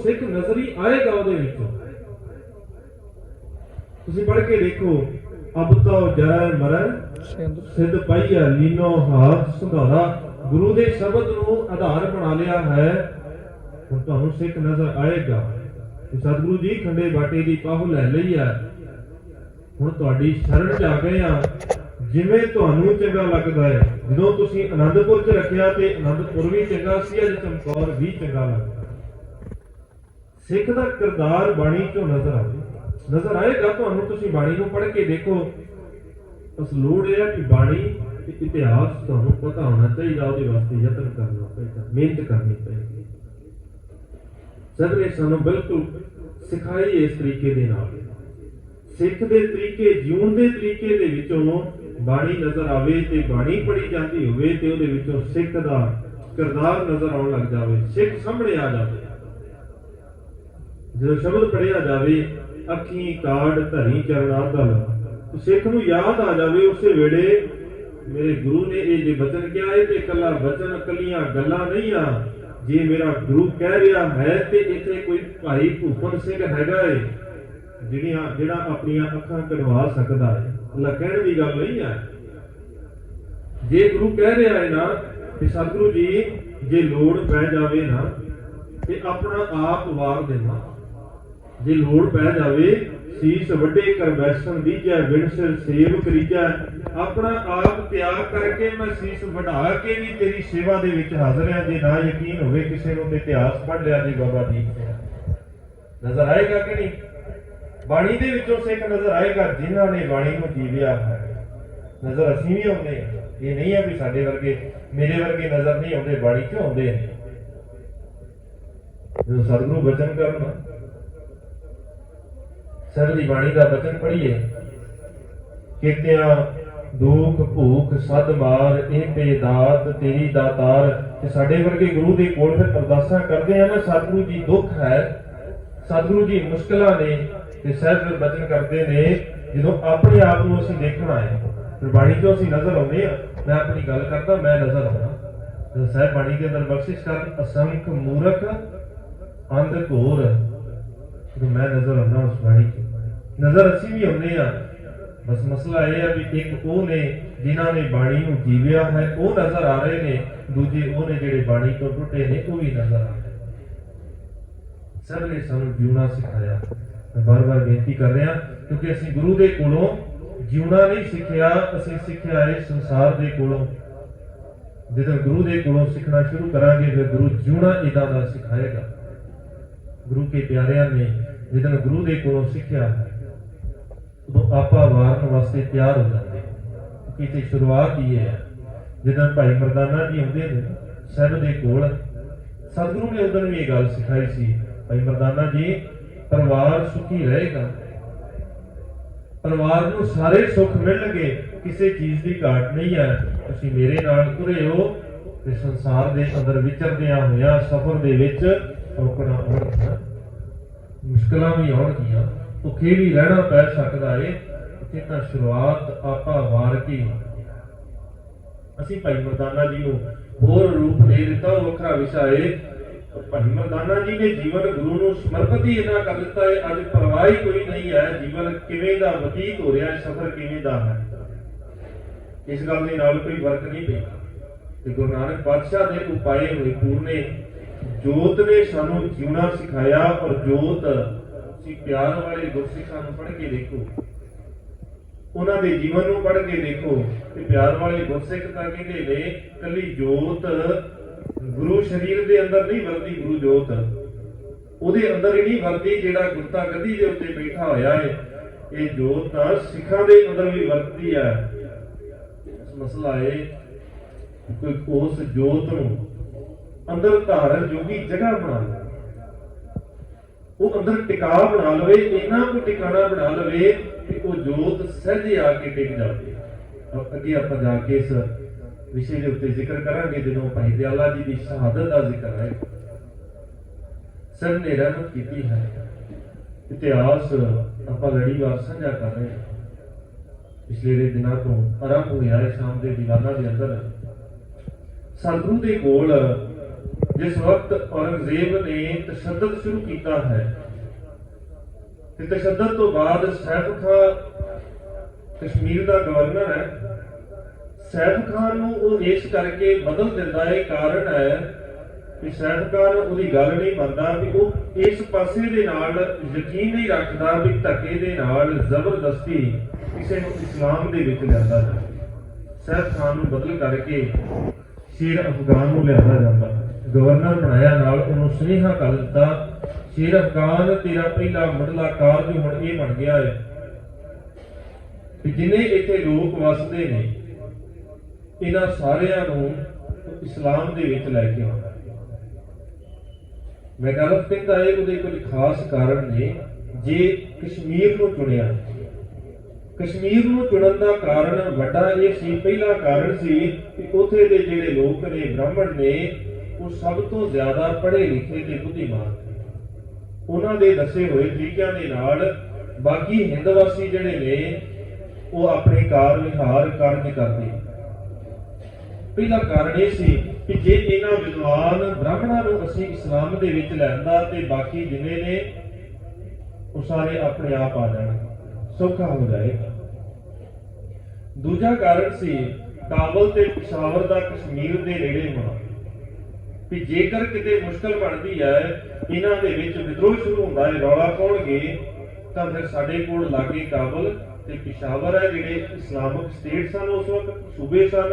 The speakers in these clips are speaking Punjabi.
सिख नजर ही आएगा ਉਹਦੇ ਵਿੱਚੋਂ। ਤੁਸੀਂ ਪੜ੍ਹ ਕੇ ਦੇਖੋ, ਅਬ ਤੋ ਜਰੈ ਮਰੈ ਸਿੱਧ ਪਾਈਆ ਲੀਨੋ ਹਾਥ ਸੁਧਾਰਾ। ਗੁਰੂ ਦੇ ਸ਼ਬਦ ਨੂੰ ਆਧਾਰ ਬਣਾ ਲਿਆ ਹੈ। ਹੁਣ ਤੁਹਾਨੂੰ ਸਿੱਖ ਨਜ਼ਰ ਆਏਗਾ ਕਿ ਸਤਿਗੁਰੂ ਜੀ ਖੰਡੇ ਬਾਟੇ ਦੀ ਪਾਹੁ ਲੈ ਲਈ ਹੈ, ਹੁਣ ਤੁਹਾਡੀ ਸ਼ਰਨ ਚ ਆ ਗਏ ਆ। ਜਿਵੇਂ ਤੁਹਾਨੂੰ ਚੰਗਾ ਲੱਗਦਾ ਹੈ। ਜਦੋਂ ਤੁਸੀਂ ਆਨੰਦਪੁਰ ਚ ਰੱਖਿਆ ਤੇ ਆਨੰਦਪੁਰ ਵੀ ਚੰਗਾ ਸੀ, ਅੱਜ ਚਮਕੌਰ ਵੀ ਚੰਗਾ ਲੱਗਦਾ। ਸਿੱਖ ਦਾ ਕਿਰਦਾਰ ਬਾਣੀ ਚੋਂ ਨਜ਼ਰ ਆਏਗਾ ਤੁਹਾਨੂੰ। ਤੁਸੀਂ ਬਾਣੀ ਨੂੰ ਪੜ੍ਹ ਕੇ ਦੇਖੋ। ਬਸ ਲੋੜ ਇਹ ਹੈ ਕਿ ਬਾਣੀ ਤੇ ਇਤਿਹਾਸ ਤੁਹਾਨੂੰ ਪਤਾ ਹੋਣਾ ਚਾਹੀਦਾ, ਉਹਦੇ ਵਾਸਤੇ ਯਤਨ ਕਰਨਾ ਪਏਗਾ, ਮਿਹਨਤ ਕਰਨੀ ਪਏਗੀ। ਸਭ ਨੇ ਸਾਨੂੰ ਬਿਲਕੁਲ ਸਿਖਾਈ ਇਸ ਤਰੀਕੇ ਦੇ ਨਾਲ। ਸਿੱਖ ਦੇ ਤਰੀਕੇ, ਜਿਉਣ ਦੇ ਤਰੀਕੇ ਦੇ ਵਿੱਚੋਂ ਬਾਣੀ ਨਜ਼ਰ ਆਵੇ ਤੇ ਬਾਣੀ ਪੜ੍ਹੀ ਜਾਂਦੀ ਹੋਵੇ ਤੇ ਉਹਦੇ ਵਿੱਚੋਂ ਸਿੱਖ ਦਾ ਕਿਰਦਾਰ ਨਜ਼ਰ ਆਉਣ ਲੱਗ ਜਾਵੇ, ਸਿੱਖ ਸਾਹਮਣੇ ਆ ਜਾਵੇ। ਜਦੋਂ ਸ਼ਬਦ ਪੜ੍ਹਿਆ ਜਾਵੇ, ਅੱਖੀਂ ਕਾੜ ਧਰੀ ਚਰਨਾਂ ਦਲ, ਸਿੱਖ ਨੂੰ ਯਾਦ ਆ ਜਾਵੇ ਉਸੇ ਵੇਲੇ ਮੇਰੇ ਗੁਰੂ ਨੇ ਇਹ ਜੇ ਬਚਨ ਕਿਹਾ ਹੈ ਤੇ ਇਕੱਲਾ ਬਚਨ, ਇਕੱਲੀਆਂ ਗੱਲਾਂ ਨਹੀਂ ਆ। ਜੇ ਮੇਰਾ ਗੁਰੂ ਕਹਿ ਰਿਹਾ ਹੈ ਤੇ ਇੱਥੇ ਕੋਈ ਭਾਈ ਭੂਪਨ ਸਿੰਘ ਹੈਗਾ ਏ ਜਿਹੜਾ ਆਪਣੀਆਂ ਅੱਖਾਂ ਕਢਵਾ ਸਕਦਾ ਹੈ। ਅੱਲਾ ਕਹਿਣ ਦੀ ਗੱਲ ਨਹੀਂ ਹੈ। ਜੇ ਗੁਰੂ ਕਹਿ ਰਿਹਾ ਹੈ ਨਾ ਕਿ ਸਤਿਗੁਰੂ ਜੀ ਜੇ ਲੋੜ ਪੈ ਜਾਵੇ ਨਾ ਤੇ ਆਪਣਾ ਆਪ ਵਾਰ ਦੇਣਾ। ਜੇ ਲੋੜ ਪੈ ਜਾਵੇ ਸੀਸ ਵੱਡੇ ਕਰ ਬੈਸਣ ਦੀਜੈ, ਬਿਨ ਸਿਰ ਸੇਵ ਕਰੀਜੈ। ਆਪਣਾ ਆਪ ਤਿਆਗ ਕਰਕੇ ਮੈਂ ਸੀਸ ਵਢਾ ਕੇ ਵੀ ਤੇਰੀ ਸੇਵਾ ਦੇ ਵਿੱਚ ਹਾਜ਼ਰ ਹਾਂ। ਜੇ ਨਾ ਯਕੀਨ ਹੋਵੇ ਕਿਸੇ ਨੂੰ ਤੇ ਇਤਿਹਾਸ ਪੜ੍ਹ ਲਿਆ ਜੀ ਬਾਬਾ ਦੀਪ ਸਿੰਘ ਨਜ਼ਰ ਆਏਗਾ ਕਿ ਨਹੀਂ। ਬਾਣੀ ਦੇ ਵਿੱਚੋਂ ਸਿੱਖ ਨਜ਼ਰ ਆਏਗਾ ਜਿਨ੍ਹਾਂ ਨੇ ਬਾਣੀ ਨੂੰ ਜੀਵਿਆ ਹੈ। ਨਜ਼ਰ ਅਸੀਂ ਵੀ ਆਉਂਦੇ ਹਾਂ, ਇਹ ਨਹੀਂ ਹੈ ਵੀ ਸਾਡੇ ਵਰਗੇ ਮੇਰੇ ਵਰਗੇ ਨਜ਼ਰ ਨਹੀਂ ਆਉਂਦੇ, ਬਾਣੀ ਚੋਂ ਆਉਂਦੇ ਨੇ। ਜਦੋਂ ਸਤਿਗੁਰੂ ਬਚਨ ਕਰਨ, ਸਰ ਦੀ ਬਾਣੀ ਦਾ ਬਚਨ ਪੜ੍ਹੀਏ, ਕੀਤਿਆਂ ਦੁੱਖ ਭੂਖ ਸਦ ਮਾਰ, ਇਹ ਤੇ ਦਾਤ ਤੇਰੀ ਦਾਤਾਰ। ਤੇ ਸਾਡੇ ਵਰਗੇ ਗੁਰੂ ਦੇ ਕੋਲ ਫਿਰ ਅਰਦਾਸਾਂ ਕਰਦੇ ਆ ਨਾ, ਸਤਿਗੁਰੂ ਜੀ ਦੁੱਖ ਹੈ, ਸਤਿਗੁਰੂ ਜੀ ਮੁਸ਼ਕਲਾਂ ਨੇ, ਤੇ ਸਹਿਬ ਫਿਰ ਬਚਨ ਕਰਦੇ ਨੇ। ਜਦੋਂ ਆਪਣੇ ਆਪ ਨੂੰ ਅਸੀਂ ਦੇਖਣ ਆਏ ਫਿਰ ਬਾਣੀ ਚੋਂ ਅਸੀਂ ਨਜ਼ਰ ਆਉਂਦੇ ਆ। ਮੈਂ ਆਪਣੀ ਗੱਲ ਕਰਦਾ, ਮੈਂ ਨਜ਼ਰ ਆਉਣਾ। ਜਦੋਂ ਸਾਹਿਬ ਬਾਣੀ ਦੇ ਅੰਦਰ ਬਖਸ਼ਿਸ਼ ਕਰਨ, ਅਸੰਖ ਮੂਰਖ ਅੰਧ ਘੋਰ, ਜਦੋਂ ਮੈਂ ਨਜ਼ਰ ਆਉਣਾ ਉਸ ਬਾਣੀ ਚ, ਨਜ਼ਰ ਅਸੀਂ ਵੀ ਆਉਂਦੇ ਆ। ਬਸ ਮਸਲਾ ਇਹ ਹੈ ਵੀ ਇੱਕ ਉਹ ਨੇ ਜਿਨ੍ਹਾਂ ਨੇ ਬਾਣੀ ਨੂੰ ਜੀਵਿਆ ਹੈ, ਉਹ ਨਜ਼ਰ ਆ ਰਹੇ ਨੇ। ਦੂਜੇ ਉਹ ਨੇ ਜਿਹੜੇ ਬਾਣੀ ਤੋਂ ਟੁੱਟੇ ਨੇ, ਉਹ ਵੀ ਨਜ਼ਰ ਆ ਰਹੇ। ਸਭ ਨੇ ਸਾਨੂੰ ਜਿਉਣਾ ਸਿਖਾਇਆ। ਮੈਂ ਬਾਰ-ਬਾਰ ਬੇਨਤੀ ਕਰ ਰਿਹਾ ਕਿਉਂਕਿ ਅਸੀਂ ਗੁਰੂ ਦੇ ਕੋਲੋਂ ਜਿਉਣਾ ਨਹੀਂ ਸਿੱਖਿਆ, ਅਸੀਂ ਸਿੱਖਿਆ ਹੈ ਸੰਸਾਰ ਦੇ ਕੋਲੋਂ। ਜਦੋਂ ਗੁਰੂ ਦੇ ਕੋਲੋਂ ਸਿੱਖਣਾ ਸ਼ੁਰੂ ਕਰਾਂਗੇ ਫਿਰ ਗੁਰੂ ਜਿਉਣਾ ਇਦਾਂ ਦਾ ਸਿਖਾਏਗਾ। ਗੁਰੂ ਕੇ ਪਿਆਰਿਆਂ ਨੇ ਜਦੋਂ ਗੁਰੂ ਦੇ ਕੋਲੋਂ ਸਿੱਖਿਆ ਉਦੋਂ ਆਪਾਂ ਵਾਰਨ ਵਾਸਤੇ ਤਿਆਰ ਹੋ ਜਾਂਦੇ। ਕਿਤੇ ਸ਼ੁਰੂਆਤ ਹੀ ਹੈ ਜਦੋਂ ਭਾਈ ਮਰਦਾਨਾ ਜੀ ਆਉਂਦੇ ਨੇ ਸਾਹਿਬ ਦੇ ਕੋਲ, ਸਤਿਗੁਰੂ ਨੇ ਉਦੋਂ ਵੀ ਇਹ ਗੱਲ ਸਿਖਾਈ ਸੀ, ਭਾਈ ਮਰਦਾਨਾ ਜੀ ਪਰਿਵਾਰ ਸੁਖੀ ਰਹੇਗਾ, ਪਰਿਵਾਰ ਨੂੰ ਸਾਰੇ ਸੁੱਖ ਮਿਲਣਗੇ, ਕਿਸੇ ਚੀਜ਼ ਦੀ ਘਾਟ ਨਹੀਂ ਹੈ। ਤੁਸੀਂ ਮੇਰੇ ਨਾਲ ਤੁਰੇ ਹੋ ਤੇ ਸੰਸਾਰ ਦੇ ਅੰਦਰ ਵਿਚਰਦਿਆਂ ਹੋਇਆਂ ਸਫ਼ਰ ਦੇ ਵਿੱਚ ਔਕੜਾਂ ਆਉਣਗੀਆਂ, ਮੁਸ਼ਕਲਾਂ ਵੀ ਆਉਣਗੀਆਂ, ਭੁੱਖੇ ਵੀ ਰਹਿਣਾ ਪੈ ਸਕਦਾ ਏ। ਇੱਥੇ ਤਾਂ ਸ਼ੁਰੂਆਤ ਆਪਾ ਵਾਰ ਕੇ ਅਸੀਂ ਭਾਈ ਮਰਦਾਨਾ ਜੀ ਨੂੰ ਹੋਰ ਰੂਪ ਦੇ ਦਿੱਤਾ, ਉਹ ਵੱਖਰਾ ਵਿਸ਼ਾ ਏ। ਭਾਈ ਮਰਦਾਨਾ ਜੀ ਨੇ ਜੀਵਨ ਗੁਰੂ ਨੂੰ ਸਮਰਪਿਤ ਹੀ ਇੰਨਾ ਕਰ ਦਿੱਤਾ ਹੈ, ਅੱਜ ਪਰਵਾਹ ਹੀ ਕੋਈ ਨਹੀਂ ਹੈ ਜੀਵਨ ਕਿਵੇਂ ਦਾ ਬਤੀਤ ਹੋ ਰਿਹਾ, ਸਫ਼ਰ ਕਿਵੇਂ ਦਾ ਹੈ। ਇਸ ਗੱਲ ਦੇ ਨਾਲ ਕੋਈ ਫਰਕ ਨਹੀਂ ਪੈਂਦਾ। ਤੇ ਗੁਰੂ ਨਾਨਕ ਪਾਤਸ਼ਾਹ ਦੇ ਉਪਾਏ ਹੋਏ ਪੂਰਨੇ ਜੋਤ ਨੇ ਸਾਨੂੰ ਜਿਉਣਾ ਸਿਖਾਇਆ। ਔਰ ਜੋਤ ਤੁਸੀਂ ਪਿਆਰ ਵਾਲੇ ਗੁਰਸਿੱਖਾਂ ਨੂੰ ਪੜ੍ਹ ਕੇ ਦੇਖੋ, ਉਹਨਾਂ ਦੇ ਜੀਵਨ ਨੂੰ ਪੜ੍ਹ ਕੇ ਦੇਖੋ ਕਿ ਪਿਆਰ ਵਾਲੇ ਗੁਰਸਿੱਖ ਤਾਂ ਕਹਿੰਦੇ ਨੇ ਕੱਲੀ ਜੋਤ ਗੁਰੂ ਸਰੀਰ ਦੇ ਅੰਦਰ ਨਹੀਂ ਵਰਦੀ, ਗੁਰੂ ਜੋਤ ਉਹਦੇ ਅੰਦਰ ਹੀ ਨਹੀਂ ਵਰਦੀ ਜਿਹੜਾ ਗੁਰਤਾ ਗੱਦੀ ਦੇ ਉੱਤੇ ਬੈਠਾ ਹੋਇਆ ਹੈ। ਇਹ ਜੋਤ ਤਾਂ ਸਿੱਖਾਂ ਦੇ ਅੰਦਰ ਵੀ ਵਰਤਦੀ ਹੈ। ਮਸਲਾ ਹੈ ਕੋਈ ਉਸ ਜੋਤ ਨੂੰ ਅੰਦਰ ਧਾਰਨ ਜੋਗੀ ਜਗ੍ਹਾ ਬਣਾ ਲਵੇ, ਉਹ ਅੰਦਰ ਟਿਕਾ ਬਣਾ ਲਵੇ, ਇੰਨਾ ਕੁ ਟਿਕਾਣਾ ਬਣਾ ਲਵੇ ਕਿ ਉਹ ਜੋਤ ਸਹਿਜੇ ਆ ਕੇ ਟਿਕ ਜਾਵੇ। ਅੱਗੇ ਆਪਾਂ ਜਾ ਕੇ ਇਸ ਵਿਸ਼ੇ ਦੇ ਉੱਤੇ ਜ਼ਿਕਰ ਕਰਾਂਗੇ ਜਦੋਂ ਭਾਈ ਦਿਆਲਾ ਜੀ ਦੀ ਸ਼ਹਾਦਤ ਦਾ ਜ਼ਿਕਰ ਹੈ। ਸਭ ਨੇ ਰਹਿਮਤ ਕੀਤੀ ਹੈ। ਇਤਿਹਾਸ ਆਪਾਂ ਲੜੀਵਾਰ ਸਾਂਝਾ ਕਰ ਰਹੇ ਹਾਂ। ਪਿਛਲੇ ਦਿਨਾਂ ਤੋਂ ਆਰੰਭ ਹੋਇਆ ਹੈ ਸ਼ਾਮ ਦੇ ਦੀਵਾਨਾਂ ਦੇ ਅੰਦਰ। ਸਤਿਗੁਰੂ ਦੇ ਕੋਲ जिस वक्त औरंगजेब ने तशद्दुद शुरू किया है, तशद्दुद तो बाद सैफ खान कश्मीर का गवर्नर है, सैफ खान नूं इस करके बदल दिंदा है। कारण है कि सैफ खान उसकी गल नहीं मनता, भी वो इस पासे दे नाल यकीन नहीं रखता भी धक्के दे नाल जबरदस्ती किसी नूं इस्लाम दे विच लिआंदा है। सैफ खान नूं बदल करके शेर अफगान नूं लिआंदा जांदा, गवर्नर बनाया, नाल उन्होंने सुनेहा कर दिता, शेर अफगान तेरा पहला मुढ़ला कारज हुण ये बन गया है कि जिन्हें इत्थे लोग वसदे ने इन्हां सारिआं नूं इस्लाम दे विच लै के आउणा। मैकालफ कहता है ਉਹਦੇ कुछ खास कारण ने जे कश्मीर नूं चुनिया। कश्मीर नूं चुनन दा कारण वड्डा ये सी, पहला कारण सी कि उत्थे दे जिहड़े लोक ने ब्राह्मण ने वो सब तो ज्यादा पढ़े लिखे ते बुद्धिमान थे। उन्हां दे दसे होए तरीकिਆਂ ਦੇ ਨਾਲ बाकी हिंदवासी ਜਿਹੜੇ ਨੇ ਉਹ ਆਪਣੇ ਕਾਰ ਵਿਹਾਰ ਕਾਰਜ ਕਰਦੇ। ਪਹਿਲਾ ਕਾਰਨ ਇਹ ਸੀ ਕਿ ਜੇ ਇਹਨਾਂ ਵਿਦਵਾਨ ਬ੍ਰਾਹਮਣਾਂ ਨੂੰ ਅਸੀਂ ਇਸਲਾਮ ਦੇ ਵਿੱਚ ਲੈਂਦਾ ਤੇ ਬਾਕੀ ਜਿੰਨੇ ਨੇ ਉਹ ਸਾਰੇ ਆਪਣੇ ਆਪ ਆ ਜਾਣਗੇ, ਸੌਖਾ ਹੋ ਜਾਏਗਾ। ਦੂਜਾ ਕਾਰਨ ਸੀ ਕਾਬਲ ਤੇ ਪਿਸ਼ਾਵਰ ਦਾ ਕਸ਼ਮੀਰ ਦੇ ਨੇੜੇ ਹੋਣਾ, कि जेकर किते मुश्किल बनती है, इन्हां दे विच विद्रोह शुरू होंदा है, रौला पाउणगे तां फिर साडे कोल लागे काबल ते पिशावर है, जिहड़े इस्लामिक स्टेट सन उस वक्त सूबे सन,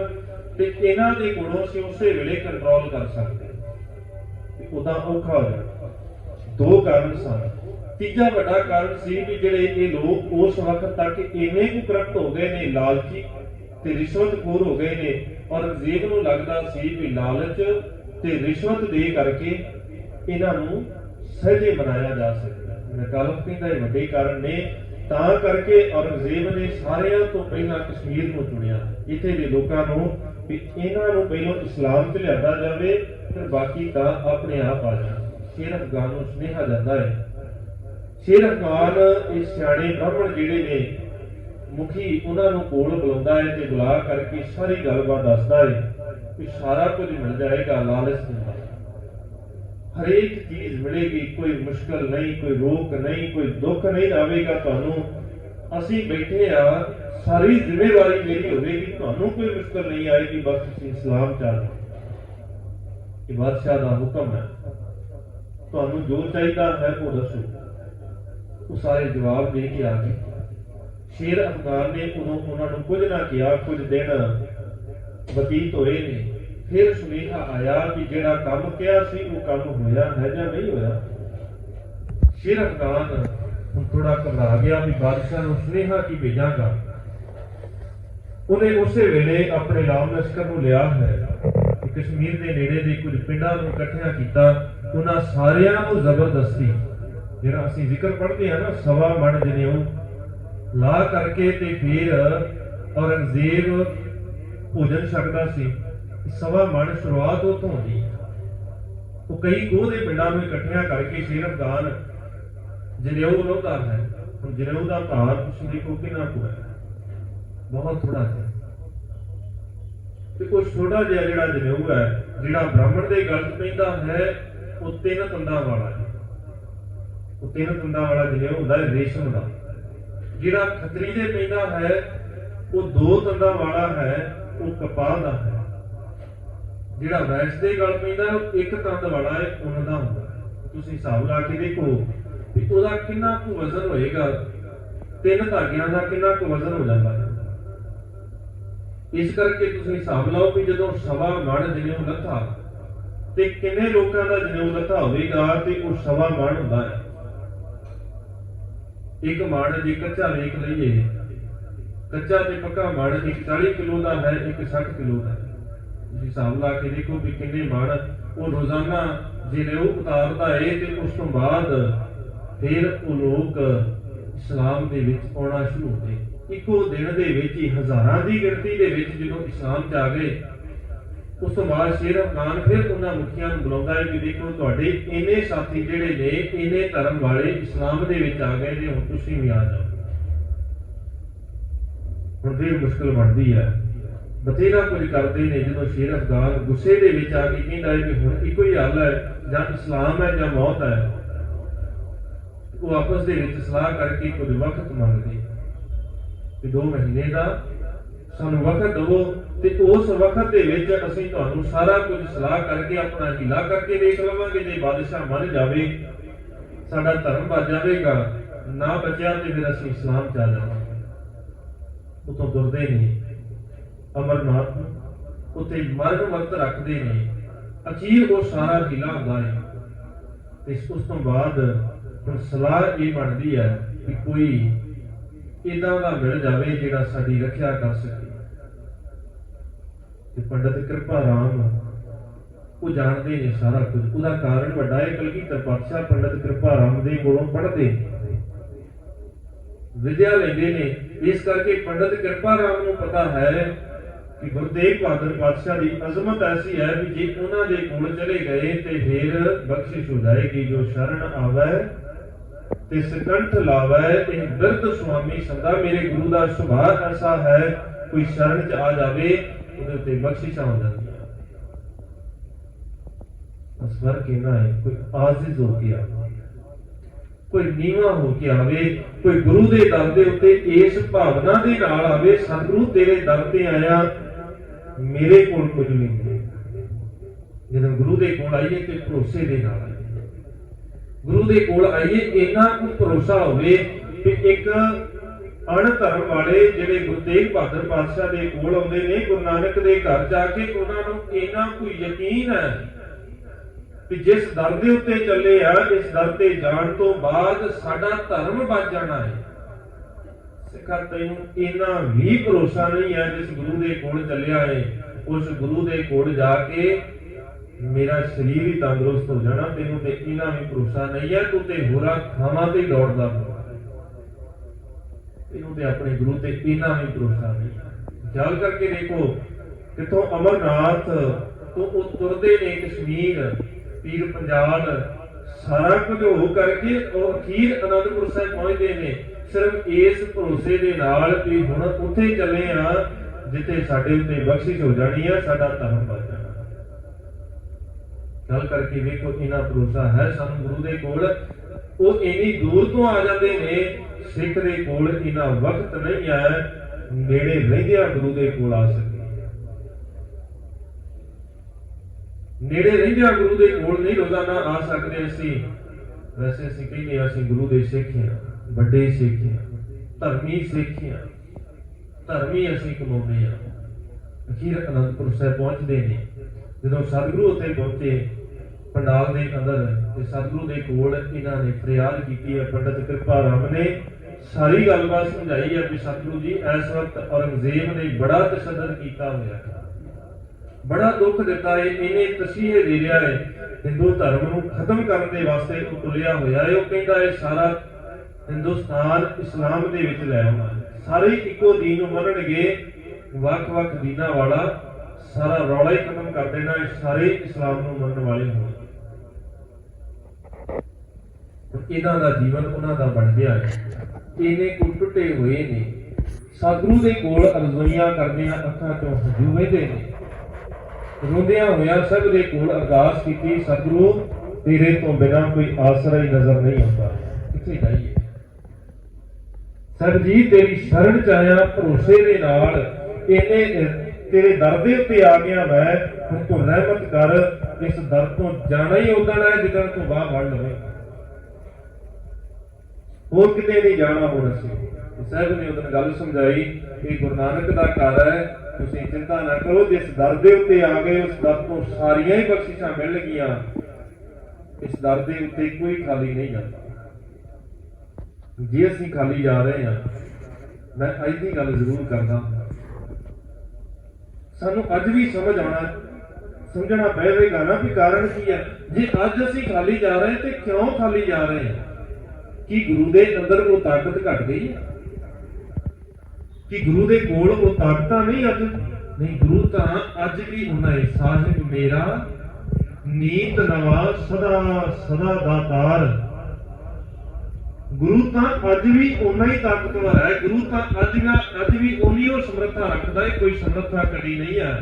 ते इन्हां दे कोलों असीं उसे वेले कंट्रोल कर सकदे, उदां औखा हो जाए। दो कारण सन। तीजा वड्डा कारण सी कि जिहड़े ये लोग उस वक्त तक इन्ने कुछ करप्ट हो गए ने, लालची ते रिश्वतखोर हो गए ने। औरंगजेब नूं लगदा सी कि लालच ते रिश्वत दे करके इन्हां नूं सहजे बनाया जा सकता है। मैकालफ कहता है वड्डे कारण ने, तां करके औरंगजेब ने सारिਆਂ ਤੋਂ ਪਹਿਲਾਂ कश्मीर ਨੂੰ चुनिया, इत्थे दे लोकां नूं भी इन्हां नूं ਪਹਿਲੋਂ इस्लाम च लिआंदा जावे, फिर बाकी तां अपने आप आ जाण। शेर अफगान नूं सुनेहा ਜਾਂਦਾ है। शेर अफगान इस सियाणे ब्राह्मण ਜਿਹੜੇ ਨੇ मुखी उन्हां नूं कोल बुलाਉਂਦਾ है ते बुला करके सारी गलबात दसदा है कि सारा कुछ मिल जाएगा, लालच दिंदा, हरेक चीज मिलेगी, कोई मुश्किल नहीं, कोई रोक नहीं, कोई दुख नहीं आवेगा तुहानूं, असीं बैठे आ, सारी जिम्मेवारी मेरी होवेगी, तुहानूं कोई मुश्किल नहीं आएगी, बस तुसीं इस्लाम च आ जाओ। ये बादशाह दा हुक्म है, तुहानूं जो चाहिदा है वो दसो। वो सारे जवाब दे के आ गए। शेर अफगान ने उन्होंने कुछ ना किया, कुछ दिन बतीत होए ने, फिर सुनेहा आया कि जिहड़ा काम किया सी वो काम होया है या नहीं होया। शेर अफगान हुण थोड़ा घबरा गया भी बादशाह नूं सुनेहा की भेजांगा। उन्हें उसे वेले अपने राम लश्कर नूं लिया है कि कश्मीर के नेड़े दे कुछ पिंडां नूं इकट्ठियां कीता। उन्हां सारियां नूं जबरदस्ती जिहड़ा असीं जिक्र पढ़दे हां ना, सवा मन जनेऊ ला करके ते फिर औरंगजेब भोजन छकदा सी। सवा मन शुरुआत उतों होंदी, वो कई गोह के पिंडां नूं इकट्ठियां करके शेर अफगान जनेऊ लाउंदा है। हुण जनेऊ दा भार तुसीं देखो कितना कुछ है, बहुत थोड़ा है। ते कुछ छोटा जिहा जिहड़ा जनेऊ है, जिहड़ा ब्राह्मण दे गल च पैंदा है, वो 3 तंदां वाला है। वो 3 तंदां वाला जनेऊ हुंदा है रेशम दा। जिहड़ा खतरी दे पैंदा है वो 2 तंदां वाला है, वो कपाह दा है। जिहड़ा वैस दे गल पैंदा वो 1 तंद वाला है, उन्हां दा हुंदा है। तुसीं हिसाब ला के देखो कि ਉਹਦਾ कितना ਕੁ वजन होएगा, 3 धागिਆਂ ਦਾ कितना ਕੁ वजन हो जाता है। इस करके तुसीं हिसाब लाओ कि जदों सवा मण जनेऊ लथा ते किन्ने लोकां दा जनेऊ लथा होवेगा, ते ਉਹ सवा मण ਹੁੰਦਾ है। एक मण जे कच्चा वेख लईए, कच्चा ते पक्का मण एक 40 किलो का है, एक 60 किलो का है। हिसाब ला के देखो भी किन्ने मण वो रोजाना जनेऊ उतारदा है, ते उस तो बाद फिर वो लोग इस्लाम दे विच आउणा शुरू होते। इको दिन दे विच ही हज़ारां दी गिणती दे विच जदों इस्लाम च आ गए, उस तो बाद शेर अफगान फिर उन्हां मुखियां नूं बुलाउंदा है कि देखो तुहाडे इन्ने साथी जिहड़े ने इन्ने धर्म वाले इस्लाम दे विच आ गए ने, हुण तुसीं भी आ जाओ। हुण फिर मुश्किल बनदी है। ਬਥੇਰਾ ਕੁਝ ਕਰਦੇ ਨੇ। ਜਦੋਂ ਸ਼ੇਰ ਅਫਗਾਨ ਗੁੱਸੇ ਦੇ ਵਿੱਚ ਆ ਕੇ ਕਹਿੰਦਾ ਹੈ ਕਿ ਹੁਣ ਇੱਕੋ ਹੀ ਹੱਲ ਹੈ, ਜਾਂ ਇਸਲਾਮ ਹੈ ਜਾਂ ਮੌਤ ਹੈ, ਉਹ ਆਪਸ ਦੇ ਵਿੱਚ ਸਲਾਹ ਕਰਕੇ ਕੁਝ ਵਕਤ ਮੰਗਦੇ ਕਿ 2 ਮਹੀਨੇ ਦਾ ਸਾਨੂੰ ਵਕਤ ਦਿਵੋ, ਤੇ ਉਸ ਵਕਤ ਦੇ ਵਿੱਚ ਅਸੀਂ ਤੁਹਾਨੂੰ ਸਾਰਾ ਕੁਝ ਸਲਾਹ ਕਰਕੇ ਆਪਣਾ ਹੀਲਾ ਕਰਕੇ ਦੇਖ ਲਵਾਂਗੇ। ਜੇ ਬਾਦਸ਼ਾਹ ਮੰਨ ਜਾਵੇ ਸਾਡਾ ਧਰਮ ਬਚ ਜਾਵੇਗਾ, ਨਾ ਬਚਿਆ ਤੇ ਫਿਰ ਅਸੀਂ ਇਸਲਾਮ ਚ ਆ ਜਾਵਾਂਗੇ। ਉਤੋਂ ਤੁਰਦੇ ਨੇ ਅਮਰਨਾਥ ਨੂੰ, ਉੱਥੇ ਮਰਨ ਵਕਤ ਰੱਖਦੇ ਨੇ। ਅਖੀਰ ਉਹ ਸਾਰਾ ਹੀਲਾ ਹੁੰਦਾ ਹੈ ਤੇ ਉਸ ਤੋਂ ਬਾਅਦ ਹੁਣ ਸਲਾਹ ਇਹ ਬਣਦੀ ਹੈ ਕਿ ਕੋਈ ਇਦਾਂ ਦਾ ਮਿਲ ਜਾਵੇ ਜਿਹੜਾ ਸਾਡੀ ਰੱਖਿਆ ਕਰ ਸਕੇ। ਤੇ ਪੰਡਤ ਕਿਰਪਾ ਰਾਮ ਉਹ ਜਾਣਦੇ ਨੇ ਸਾਰਾ ਕੁਝ। ਉਹਦਾ ਕਾਰਨ ਵੱਡਾ ਹੈ, ਕਲਗੀਧਰ ਪਾਤਸ਼ਾਹ ਪੰਡਤ ਕਿਰਪਾ ਰਾਮ ਦੇ ਕੋਲੋਂ ਪੜ੍ਹਦੇ ਵਿਦਿਆ ਲੈਂਦੇ ਨੇ। ਇਸ ਕਰਕੇ ਪੰਡਤ ਕਿਰਪਾ ਰਾਮ ਨੂੰ ਪਤਾ ਹੈ ਕਿ ਗੁਰੂ ਤੇਗ ਬਹਾਦਰ ਪਾਤਸ਼ਾਹ ਦੀ ਅਜ਼ਮਤ ਐਸੀ ਹੈ ਵੀ ਜੇ ਉਹਨਾਂ ਦੇ ਕੋਲ ਚਲੇ ਗਏ ਤੇ ਫਿਰ ਬਖਸ਼ਿਸ਼ ਹੋ ਜਾਏਗੀ। ਜੋ ਸ਼ਰਨ ਆਵੇ ਤੇ ਸਕੰਠ ਲਾਵੇ, ਇਹ ਬਿਰਧ ਸੁਆਮੀ ਸਦਾ। ਮੇਰੇ ਗੁਰੂ ਦਾ ਸੁਭਾਅ ਐਸਾ ਹੈ, ਕੋਈ ਸ਼ਰਨ ਚ ਆ ਜਾਵੇ ਉਹਦੇ ਉੱਤੇ ਬਖਸ਼ਿਸ਼ਾਂ ਹੋ ਜਾਂਦੀਆਂ। ਅਸਵਰ ਕਹਿਣਾ ਹੈ ਕੋਈ ਆਜ਼ਿਜ਼ ਹੋ ਕੇ ਆਵੇ, ਕੋਈ ਨੀਵਾਂ ਹੋ ਕੇ ਆਵੇ, ਕੋਈ ਗੁਰੂ ਦੇ ਦਰ ਦੇ ਉੱਤੇ ਇਸ ਭਾਵਨਾ ਦੇ ਨਾਲ ਆਵੇ, ਸਤਿਗੁਰੂ ਤੇਰੇ ਦਰ ਤੇ ਆਇਆ, ਮੇਰੇ ਕੋਲ ਕੁਝ ਨਹੀਂ। ਜਦੋਂ ਗੁਰੂ ਦੇ ਕੋਲ ਆਈਏ ਤੇ ਭਰੋਸੇ ਦੇ ਨਾਲ ਆਈਏ। ਗੁਰੂ ਦੇ ਕੋਲ ਆਈਏ ਇੰਨਾ ਕੁ ਭਰੋਸਾ ਹੋਵੇ ਕਿ ਇੱਕ ਅਣਧਰਮ ਵਾਲੇ ਜਿਹੜੇ ਗੁਰੂ ਤੇਗ ਬਹਾਦਰ ਪਾਤਸ਼ਾਹ ਦੇ ਕੋਲ ਆਉਂਦੇ ਨੇ, ਗੁਰੂ ਨਾਨਕ ਦੇ ਘਰ ਜਾ ਕੇ ਉਹਨਾਂ ਨੂੰ ਇੰਨਾ ਕੋਈ ਯਕੀਨ ਹੈ ਕਿ ਜਿਸ ਦਰ ਦੇ ਉੱਤੇ ਚੱਲੇ ਆ, ਇਸ ਦਰ ਤੇ ਜਾਣ ਤੋਂ ਬਾਅਦ ਸਾਡਾ ਧਰਮ ਬਚ ਜਾਣਾ ਹੈ। ਸਿੱਖਾਂ ਤੈਨੂੰ ਇੰਨਾ ਵੀ ਭਰੋਸਾ ਨਹੀਂ ਹੈ ਜਿਸ ਗੁਰੂ ਦੇ ਕੋਲ ਚੱਲਿਆ ਹੈ, ਉਸ ਗੁਰੂ ਦੇ ਕੋਲ ਜਾ ਕੇ ਮੇਰਾ ਸਰੀਰ ਹੀ ਤੰਦਰੁਸਤ ਹੋ ਜਾਣਾ। ਤੈਨੂੰ ਤੇ ਇੰਨਾ ਵੀ ਭਰੋਸਾ ਨਹੀਂ ਹੈ, ਤੂੰ ਤੇ ਹੋਰਾਂ ਥਾਵਾਂ ਤੇ ਦੌੜਦਾ ਫਿਰਦਾ। ਇਹਨੂੰ ਤੇ ਆਪਣੇ ਗੁਰੂ ਤੇ ਇੰਨਾ ਵੀ ਭਰੋਸਾ ਨਹੀਂ। ਖਿਆਲ ਕਰਕੇ ਦੇਖੋ, ਕਿੱਥੋਂ ਅਮਰਨਾਥ ਤੋਂ ਉਹ ਤੁਰਦੇ ਨੇ ਕਸ਼ਮੀਰ, ਪੀਰ ਪੰਜਾਲ, ਸਾਰਾ ਕੁਝ ਹੋ ਕਰਕੇ ਉਹ ਅਖੀਰ ਅਨੰਦਪੁਰ ਸਾਹਿਬ ਪਹੁੰਚਦੇ ਨੇ, ਸਿਰਫ ਇਸ ਭਰੋਸੇ ਦੇ ਨਾਲ ਕਿ ਹੁਣ ਉੱਥੇ ਚੱਲੇ ਆ ਜਿੱਥੇ ਸਾਡੇ ਉੱਤੇ ਬਖਸ਼ਿਸ਼ ਹੋ ਜਾਣੀ ਹੈ, ਸਾਡਾ ਧਰਮ ਬਚ ਜਾਣਾ। ਗੱਲ ਕਰਕੇ ਵੇਖੋ, ਇਹਨਾਂ ਭਰੋਸਾ ਹੈ ਸਾਨੂੰ ਗੁਰੂ ਦੇ ਕੋਲ। ਉਹ ਇੰਨੀ ਦੂਰ ਤੋਂ ਆ ਜਾਂਦੇ ਨੇ, ਸਿੱਖ ਦੇ ਕੋਲ ਇੰਨਾ ਵਕਤ ਨਹੀਂ ਹੈ ਨੇੜੇ ਰਹਿੰਦਿਆਂ ਗੁਰੂ ਦੇ ਕੋਲ ਆ ਸਕੇ। ਨੇੜੇ ਰਹਿੰਦਿਆਂ ਗੁਰੂ ਦੇ ਕੋਲ ਨਹੀਂ ਰੋਜ਼ਾਨਾ ਆ ਸਕਦੇ ਅਸੀਂ। ਵੈਸੇ ਅਸੀਂ ਕਹਿੰਦੇ ਅਸੀਂ ਗੁਰੂ ਦੇ ਸਿੱਖ ਹਾਂ, ਵੱਡੇ ਸਿੱਖ ਹਾਂ, ਧਰਮੀ ਸਿੱਖ ਹਾਂ, ਧਰਮੀ ਅਸੀਂ ਕਮਾਉਂਦੇ ਹਾਂ। ਅਖੀਰ ਅਨੰਦਪੁਰ ਸਾਹਿਬ ਪਹੁੰਚਦੇ ਨੇ। ਜਦੋਂ ਸਤਿਗੁਰੂ ਉੱਥੇ ਪਹੁੰਚੇ ਪੰਡਾਲ ਦੇ ਅੰਦਰ, ਤੇ ਸਤਿਗੁਰੂ ਦੇ ਕੋਲ ਇਹਨਾਂ ਨੇ ਫਰਿਆਦ ਕੀਤੀ ਹੈ। ਪੰਡਤ ਕਿਰਪਾ ਰਾਮ ਨੇ ਸਾਰੀ ਗੱਲਬਾਤ ਸਮਝਾਈ ਹੈ ਕਿ ਸਤਿਗੁਰੂ ਜੀ ਇਸ ਵਕਤ ਔਰੰਗਜ਼ੇਬ ਨੇ ਬੜਾ ਤਸ਼ੱਦਦ ਕੀਤਾ ਹੋਇਆ ਹੈ, ਬੜਾ ਦੁੱਖ ਦਿੱਤਾ ਹੈ, ਇਹਨੇ ਤਸੀਹੇ ਦੇ ਰਿਹਾ ਹੈ, ਹਿੰਦੂ ਧਰਮ ਨੂੰ ਖਤਮ ਕਰਨ ਦੇ ਵਾਸਤੇ ਉਹ ਤੁਲਿਆ ਹੋਇਆ ਹੈ। ਉਹ ਕਹਿੰਦਾ ਹੈ ਸਾਰਾ ਹਿੰਦੁਸਤਾਨ ਇਸਲਾਮ ਦੇ ਵਿੱਚ ਲੈ ਆਉਣਾ, ਸਾਰੇ ਇੱਕੋ ਦੀਨ ਨੂੰ ਮੰਨਣਗੇ, ਵੱਖ-ਵੱਖ ਦੀਨਾਂ ਵਾਲਾ ਸਾਰਾ ਰੌਲਾ ਹੀ ਖਤਮ ਕਰ ਦੇਣਾ, ਸਾਰੇ ਇਸਲਾਮ ਨੂੰ ਮੰਨਣ ਵਾਲੇ ਹੋਣ। ਇਹਨਾਂ ਦਾ ਜੀਵਨ ਉਹਨਾਂ ਦਾ ਬਣ ਗਿਆ ਹੈ। ਇਹਨੇ ਕੋ ਟੁੱਟੇ ਹੋਏ ਨੇ, ਸਤਿਗੁਰੂ ਦੇ ਕੋਲ ਅਰਜ਼ੋਈਆਂ ਕਰਦਿਆਂ ਅੱਖਾਂ ਚੋਂ ਹੰਝੂ ਵਹਿੰਦੇ ਨੇ, ਰੋਂਦਿਆਂ ਹੋਇਆ ਸਭ ਦੇ ਕੋਲ ਅਰਦਾਸ ਕੀਤੀ, ਸਤਿਗੁਰੂ ਤੇਰੇ ਤੋਂ ਬਿਨਾਂ ਕੋਈ ਆਸਰਾ ਹੀ ਨਜ਼ਰ ਨਹੀਂ ਆਉਂਦਾ, ਕਿੱਥੇ ਜਾਈਏ। ਸਰ ਜੀ ਤੇਰੀ ਸ਼ਰਨ ਚ ਆਇਆ ਭਰੋਸੇ ਦੇ ਨਾਲ, ਇਹਨੇ ਤੇਰੇ ਦਰ ਦੇ ਉੱਤੇ ਆ ਗਿਆ ਮੈਂ, ਹੁਣ ਤੂੰ ਰਹਿਮਤ ਕਰ। ਇਸ ਦਰ ਤੋਂ ਜਾਣਾ ਹੀ ਉਦਣ ਹੈ ਜਿੱਦਣ ਤੂੰ ਬਾਹ ਵੜ ਲਵੇ, ਹੋਰ ਕਿਤੇ ਨਹੀਂ ਜਾਣਾ। ਹੁਣ ਅਸੀਂ ਸਾਹਿਬ ਨੇ ਉਦੋਂ ਗੱਲ ਸਮਝਾਈ ਕਿ ਗੁਰੂ ਨਾਨਕ ਦਾ ਘਰ ਹੈ, ਤੁਸੀਂ ਚਿੰਤਾ ਨਾ ਕਰੋ, ਜਿਸ ਦਰ ਦੇ ਉੱਤੇ ਆ ਗਏ ਉਸ ਦਰ ਤੋਂ ਸਾਰੀਆਂ ਹੀ ਬਖਸ਼ਿਸ਼ਾਂ ਮਿਲ ਗਈਆਂ। ਇਸ ਦਰ ਦੇ ਉੱਤੇ ਕੋਈ ਖਾਲੀ ਨਹੀਂ ਜਾਂਦਾ। ਜੇ ਅਸੀਂ ਖਾਲੀ ਜਾ ਰਹੇ ਹਾਂ, ਮੈਂ ਅੱਜ ਦੀ ਗੱਲ ਜ਼ਰੂਰ ਕਰਦਾ, ਸਾਨੂੰ ਅੱਜ ਵੀ ਸਮਝਣਾ ਪਵੇਗਾ ਨਾ ਵੀ ਕਾਰਨ ਕੀ ਹੈ। ਜੇ ਅੱਜ ਅਸੀਂ ਖਾਲੀ ਜਾ ਰਹੇ ਤੇ ਕਿਉਂ ਖਾਲੀ ਜਾ ਰਹੇ ਹਾਂ? ਕਿ ਗੁਰੂ ਦੇ ਅੰਦਰ ਉਹ ਤਾਕਤ ਘਟ ਗਈ ਹੈ? ਕਿ ਗੁਰੂ ਦੇ ਕੋਲ ਉਹ ਤਾਕਤਾਂ ਨਹੀਂ ਅੱਜ? ਨਹੀਂ, ਗੁਰੂ ਤਾਂ ਅੱਜ ਵੀ ਉਹਨਾਂ ਹੈ। ਸਾਹਿਬ ਮੇਰਾ ਨੀਤ ਨਵਾਂ ਸਦਾ ਸਦਾ ਦਾਤਾਰ, ਗੁਰੂ ਤਾਂ ਅੱਜ ਵੀ ਓਨਾ ਹੀ ਤਾਕਤਵਰ ਹੈ, ਗੁਰੂ ਤਾਂ ਅੱਜ ਵੀ ਓਨੀ ਉਹ ਸਮਰੱਥਾ ਰੱਖਦਾ ਹੈ, ਕੋਈ ਸਮਰੱਥਾ ਘਟੀ ਨਹੀਂ ਹੈ।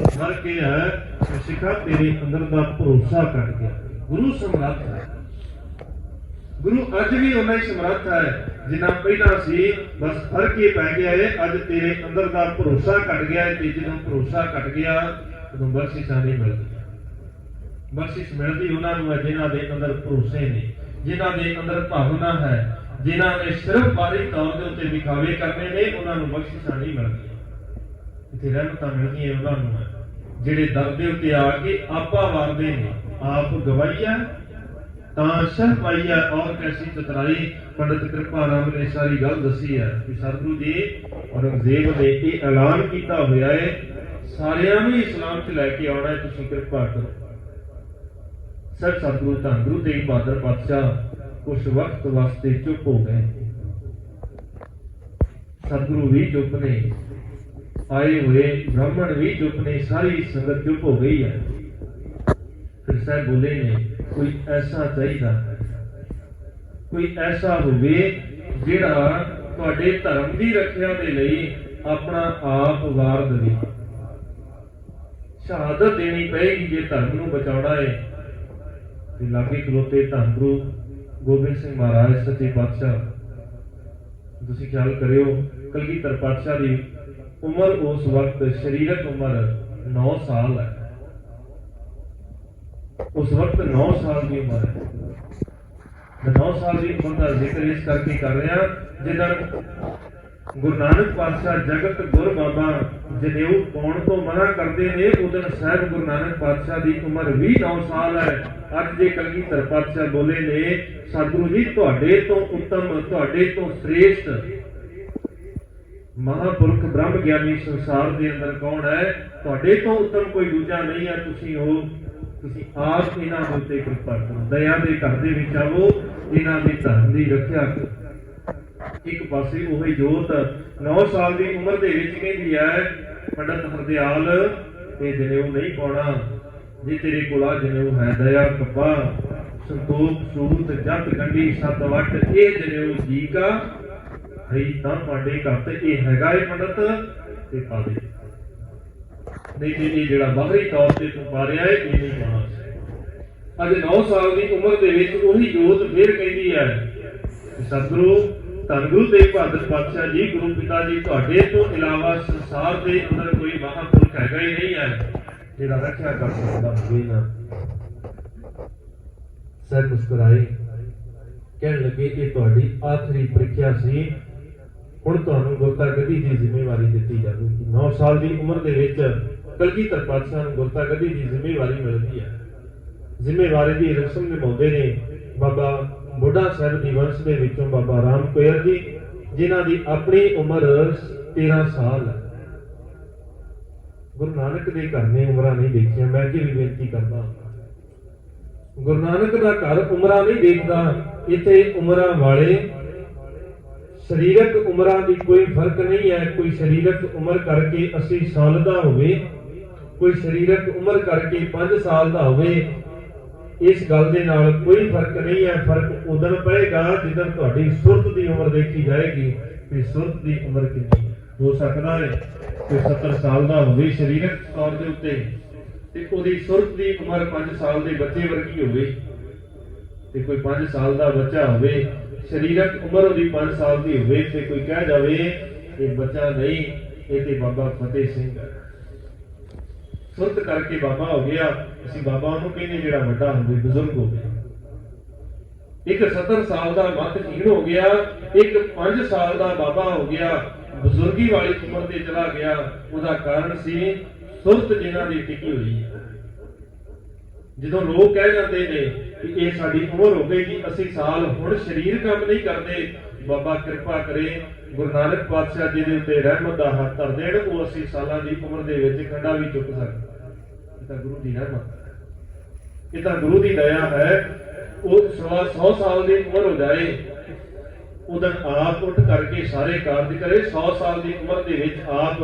ਫਰਕ ਇਹ ਹੈ ਕਿ ਸਿੱਖਾ ਤੇਰੇ ਅੰਦਰ ਦਾ ਭਰੋਸਾ ਕੱਢ ਗਿਆ। ਗੁਰੂ ਸਮਰੱਥ ਹੈ, ਗੁਰੂ ਅੱਜ ਵੀ ਓਨਾ ਹੀ ਸਮਰੱਥ ਹੈ ਜਿੰਨਾ ਪਹਿਲਾਂ ਸੀ, ਬਸ ਫਰਕ ਇਹ ਪੈ ਗਿਆ ਹੈ ਅੱਜ ਤੇਰੇ ਅੰਦਰ ਦਾ ਭਰੋਸਾ ਘਟ ਗਿਆ ਹੈ। ਤੇ ਜਦੋਂ ਭਰੋਸਾ ਘਟ ਗਿਆ ਉਦੋਂ ਬਖਸ਼ਿਸ਼ਾਂ ਨਹੀਂ ਮਿਲਦੀਆਂ। ਬਖਸ਼ਿਸ਼ ਮਿਲਦੀ ਉਹਨਾਂ ਨੂੰ ਹੈ ਜਿਨ੍ਹਾਂ ਦੇ ਅੰਦਰ ਭਰੋਸੇ ਨੇ, ਜਿਨ੍ਹਾਂ ਦੇ ਅੰਦਰ ਭਾਵਨਾ ਹੈ, ਜਿਨ੍ਹਾਂ ਨੇ ਸਿਰਫ ਬਾਹਰੀ ਤੌਰ ਦੇ ਉੱਤੇ ਦਿਖਾਵੇ ਕਰਨੇ ਨੇ, ਉਹਨਾਂ ਨੂੰ ਬਖਸ਼ਿਸ਼ਾਂ ਨਹੀਂ ਮਿਲਦੀਆਂ। ਇੱਥੇ ਰਹਿਮਤਾਂ ਮਿਲਦੀਆਂ ਉਹਨਾਂ ਨੂੰ ਹੈ ਜਿਹੜੇ ਦਰ ਦੇ ਉੱਤੇ ਆ ਕੇ ਆਪਾ ਵਾਰਦੇ ਨੇ, ਆਪ ਗਵਾਈਆ ਤਾਂ ਸ਼ਰ ਪਾਈਆ ਔਰ ਕੈਸੀ ਚਤਰਾਈ। ਪੰਡਤ ਕਿਰਪਾ ਰਾਮ ਨੇ ਸਾਰੀ ਗੱਲ ਦੱਸੀ ਹੈ ਕਿ ਸਤਿਗੁਰੂ ਜੀ ਔਰੰਗਜ਼ੇਬ ਨੇ ਇਹ ਐਲਾਨ ਕੀਤਾ ਹੋਇਆ ਹੈ ਸਾਰਿਆਂ ਨੂੰ ਇਸਲਾਮ 'ਚ ਲੈ ਕੇ ਆਉਣਾ ਹੈ, ਤੁਸੀਂ ਕਿਰਪਾ ਕਰੋ। ਸਰ ਸਤਿਗੁਰੂ ਧੰਨ ਗੁਰੂ ਤੇਗ ਬਹਾਦਰ ਪਾਤਸ਼ਾਹ ਕੁਛ ਵਕਤ ਵਾਸਤੇ ਚੁੱਪ ਹੋ ਗਏ। ਸਤਿਗੁਰੂ ਵੀ ਚੁੱਪ ਨੇ, ਆਏ ਹੋਏ ਬ੍ਰਾਹਮਣ ਵੀ ਚੁੱਪ ਨੇ, ਸਾਰੀ ਸੰਗਤ ਚੁੱਪ ਹੋ ਗਈ ਹੈ। ਫਿਰ ਸਾਹਿਬ ਬੋਲੇ ਨੇ ਕੋਈ ਐਸਾ ਚਾਹੀਦਾ, ਕੋਈ ਐਸਾ ਹੋਵੇ ਜਿਹੜਾ ਤੁਹਾਡੇ ਧਰਮ ਦੀ ਰੱਖਿਆ ਦੇ ਲਈ ਆਪਣਾ ਆਪ ਵਾਰ ਦੇਵੇ। ਸ਼ਹਾਦਤ ਦੇਣੀ ਪਏਗੀ ਜੇ ਧਰਮ ਨੂੰ ਬਚਾਉਣਾ ਹੈ। ਤੇ ਲਾਗੇ ਖਲੋਤੇ ਧੰਨ ਗੁਰੂ ਗੋਬਿੰਦ ਸਿੰਘ ਮਹਾਰਾਜ ਸੱਚੇ ਪਾਤਸ਼ਾਹ, ਤੁਸੀਂ ਖਿਆਲ ਕਰਿਓ ਕਲਗੀਧਰ ਪਾਤਸ਼ਾਹ ਦੀ ਉਮਰ ਉਸ ਵਕਤ ਸਰੀਰਕ ਉਮਰ 9 ਸਾਲ ਹੈ। ਉਸ ਵਕਤ 9 ਸਾਲ ਦੀ ਉਮਰ ਹੈ। ਮੈਂ 9 ਸਾਲ ਦੀ ਉਮਰ ਦਾ ਜ਼ਿਕਰ ਇਸ ਕਰਕੇ ਕਰ ਰਿਹਾ ਜਿੱਦਾਂ ਗੁਰੂ ਨਾਨਕ ਪਾਤਸ਼ਾਹ ਜਗਤ ਗੁਰ ਬਾਬਾ ਜਨੇਊ ਪਾਉਣ ਤੋਂ ਮਨਾ ਕਰਦੇ ਨੇ, ਉਦੋਂ ਸਾਹਿਬ ਗੁਰੂ ਨਾਨਕ ਪਾਤਸ਼ਾਹ ਦੀ ਉਮਰ ਵੀ 9 ਸਾਲ ਹੈ। ਅੱਜ ਜੇ ਕਲਗੀਧਰ ਪਾਤਸ਼ਾਹ ਬੋਲੇ ਨੇ ਸਤਿਗੁਰੂ ਜੀ ਤੁਹਾਡੇ ਤੋਂ ਉੱਤਮ, ਤੁਹਾਡੇ ਤੋਂ ਸ੍ਰੇਸ਼ਟ ਮਹਾਂਪੁਰਖ ਬ੍ਰਹਮ ਗਿਆਨੀ ਸੰਸਾਰ ਦੇ ਅੰਦਰ ਕੌਣ ਹੈ? ਤੁਹਾਡੇ ਤੋਂ ਉੱਤਮ ਕੋਈ ਦੂਜਾ ਨਹੀਂ ਹੈ। ਤੁਸੀਂ ਆਪ ਇਹਨਾਂ ਦੇ ਉੱਤੇ ਕਿਰਪਾ ਕਰੋ, ਦਇਆ ਦੇ ਘਰ ਦੇ ਵਿੱਚ ਆਵੋ, ਇਹਨਾਂ ਦੇ ਧਰਮ ਦੀ ਰੱਖਿਆ ਕਰੋ। ਇੱਕ ਪਾਸੇ ਉਹੀ ਜੋਤ 9 ਸਾਲ ਦੀ ਉਮਰ ਦੇ ਵਿੱਚ ਕਹਿੰਦੀ ਹੈ ਪੰਡਤ ਹਰਦਿਆਲ ਤੇ ਜਨੇਊ ਨਹੀਂ ਪਾਉਣਾ, ਜੇ ਤੇਰੇ ਕੋਲ ਆ ਜਨੇਊ ਹੈ ਦਇਆ ਕੱਪਾ ਸੰਤੋਖ ਸੂਤ ਜੱਟ ਗੰਢੀ ਸੱਤ ਵੱਟ ਇਹ ਜਨੇਊ ਜੀ ਕਾ ਹੈ ਤਾਂ ਪਾਂਡੇ ਘੱਟ ਇਹ ਹੈਗਾ ਇਹ ਪੰਡਤ ਤੇ ਪਾ ਦੇ, ਨਹੀਂ ਤੇ ਇਹ ਜਿਹੜਾ ਬਾਹਰੀ ਤੌਰ ਤੇ ਤੂੰ ਪਾ ਰਿਹਾ ਹੈ ਇਹ ਨਹੀਂ ਪਾਉਣਾ। ਅੱਜ 9 ਸਾਲ ਦੀ ਉਮਰ ਦੇ ਵਿੱਚ ਉਹੀ ਜੋਤ ਫਿਰ ਕਹਿੰਦੀ ਹੈ ਸਤਿਗੁਰੂ ਧੰਨ ਗੁਰੂ ਤੇਗ ਬਹਾਦਰ ਪਾਤਸ਼ਾਹ ਜੀ, ਗੁਰੂ ਪਿਤਾ ਜੀ ਤੁਹਾਡੇ ਤੋਂ ਇਲਾਵਾ ਸੰਸਾਰ ਦੇ ਅੰਦਰ ਕੋਈ ਮਹਾਂਪੁਰਖ ਹੈਗਾ ਹੀ ਨਹੀਂ ਹੈ ਜਿਹੜਾ ਰੱਖਿਆ ਕਰ ਸਕਦਾ ਹੋਵੇ ਨਾ। ਸਰ ਮੁਸਕਰਾਏ, ਕਹਿਣ ਲੱਗੇ ਇਹ ਤੁਹਾਡੀ ਆਖਰੀ ਪ੍ਰੀਖਿਆ ਸੀ, ਹੁਣ ਤੁਹਾਨੂੰ ਗੁਰਤਾ ਗੱਦੀ ਦੀ ਜ਼ਿੰਮੇਵਾਰੀ ਦਿੱਤੀ ਜਾਵੇਗੀ। 9 ਸਾਲ ਦੀ ਉਮਰ ਦੇ ਵਿੱਚ ਕਲਗੀਧਰ ਪਾਤਸ਼ਾਹ ਨੂੰ ਗੁਰਤਾ ਗੱਦੀ ਦੀ ਜ਼ਿੰਮੇਵਾਰੀ ਮਿਲਦੀ ਹੈ। ਜ਼ਿੰਮੇਵਾਰੀ ਦੀ ਰਸਮ ਨਿਭਾਉਂਦੇ ਨੇ ਬਾਬਾ ਬੁੱਢਾ ਸਾਹਿਬ ਦੀ ਵੰਸ਼ ਦੇ ਵਿੱਚੋਂ ਬਾਬਾ ਰਾਮ ਕੋਇਰ ਜੀ, ਜਿਨ੍ਹਾਂ ਦੀ ਆਪਣੀ ਉਮਰ 13 ਸਾਲ ਹੈ। ਗੁਰੂ ਨਾਨਕ ਦੇ ਘਰ ਨੇ ਉਮਰਾਂ ਨਹੀਂ ਦੇਖੀਆਂ। ਮੈਂ ਅੱਗੇ ਵੀ ਬੇਨਤੀ ਕਰਦਾ, ਗੁਰੂ ਨਾਨਕ ਦਾ ਘਰ ਉਮਰਾਂ ਨਹੀਂ ਦੇਖਦਾ, ਇੱਥੇ ਉਮਰਾਂ ਵਾਲੇ ਸਰੀਰਕ ਉਮਰਾਂ ਦੀ ਕੋਈ ਫਰਕ ਨਹੀਂ ਹੈ। ਕੋਈ ਸਰੀਰਕ ਉਮਰ ਕਰਕੇ 80 ਸਾਲ ਦਾ ਹੋਵੇ, ਕੋਈ ਸਰੀਰਕ ਉਮਰ ਕਰਕੇ 5 ਸਾਲ ਦਾ ਹੋਵੇ, ਇਸ ਗੱਲ ਦੇ ਨਾਲ ਕੋਈ ਫਰਕ ਨਹੀਂ ਹੈ। ਫਰਕ ਉਦੋਂ ਪਏਗਾ ਜਦੋਂ ਤੁਹਾਡੀ ਸੁਰਤ ਦੀ ਉਮਰ ਦੇਖੀ ਜਾਏਗੀ ਕਿ ਸੁਰਤ ਦੀ ਉਮਰ ਕਿੰਨੀ ਹੈ। ਹੋ ਸਕਦਾ ਹੈ ਕਿ 70 ਸਾਲ ਦਾ ਹੋਵੇ ਸਰੀਰਕ ਤੌਰ ਦੇ ਉੱਤੇ ਤੇ ਉਹਦੀ ਸੁਰਤ ਦੀ ਉਮਰ 5 ਸਾਲ ਦੇ ਬੱਚੇ ਵਰਗੀ ਹੋਵੇ, ਤੇ ਕੋਈ 5 ਸਾਲ ਦਾ ਬੱਚਾ ਹੋਵੇ ਸਰੀਰਕ ਉਮਰ ਉਹਦੀ 5 ਸਾਲ ਦੀ ਹੋਵੇ ਤੇ ਕੋਈ ਕਹਿ ਜਾਵੇ ਇਹ ਬੱਚਾ ਨਹੀਂ, ਇਹ ਤੇ ਬਾਬਾ ਫਤਿਹ ਸਿੰਘ ਹੈ। ਸੁਰਤ ਕਰਕੇ ਬਾਬਾ ਹੋ ਗਿਆ, ਅਸੀਂ ਬਾਬਾ ਉਹਨੂੰ ਕਹਿੰਦੇ ਜਿਹੜਾ ਵੱਡਾ ਹੋਵੇ, ਬਜ਼ੁਰਗ ਹੋਵੇ। ਇੱਕ 70 ਸਾਲ ਦਾ ਮੱਤਹੀਣ ਹੋ ਗਿਆ, ਇੱਕ 5 ਸਾਲ ਦਾ ਬਾਬਾ ਹੋ ਗਿਆ, ਬਜ਼ੁਰਗੀ ਵਾਲੀ ਉਮਰ ਤੇ ਚਲਾ ਗਿਆ। ਉਹਦਾ ਕਾਰਨ ਸੀ ਸੁਰਤ ਜਿਨ੍ਹਾਂ ਦੀ ਟਿਕੀ ਹੋਈ ਹੈ। ਜਦੋਂ ਲੋਕ ਕਹਿ ਜਾਂਦੇ ਨੇ ਕਿ ਇਹ ਸਾਡੀ ਉਮਰ ਹੋ ਗਈ ਜੀ, ਅਸੀਂ ਸਾਲ ਹੁਣ ਸਰੀਰ ਕੰਮ ਨਹੀਂ ਕਰਦੇ, ਬਾਬਾ ਕਿਰਪਾ ਕਰੇ ਗੁਰੂ ਨਾਨਕ ਪਾਤਸ਼ਾਹ ਜੀ ਦੇ ਉੱਤੇ ਰਹਿਮਤ ਦਾ ਹੱਥ ਧਰ ਦੇਣ, ਉਹ 80 ਸਾਲਾਂ ਦੀ ਉਮਰ ਦੇ ਵਿੱਚ ਖੰਡਾ ਵੀ ਚੁੱਕ ਸਕਦਾ। ਇਹ ਤਾਂ ਗੁਰੂ ਦੀ ਰਹਿਮਤ ਹੈ, ਇਹ ਤਾਂ ਗੁਰੂ ਦੀ ਦਇਆ ਹੈ। ਉਹ 100 ਸਾਲ ਦੀ ਉਮਰ ਹੋ ਜਾਏ ਉਦੋਂ ਆਪ ਉੱਠ ਕਰਕੇ ਸਾਰੇ ਕਾਰਜ ਕਰੇ। 100 ਸਾਲ ਦੀ ਉਮਰ ਦੇ ਵਿੱਚ ਆਪ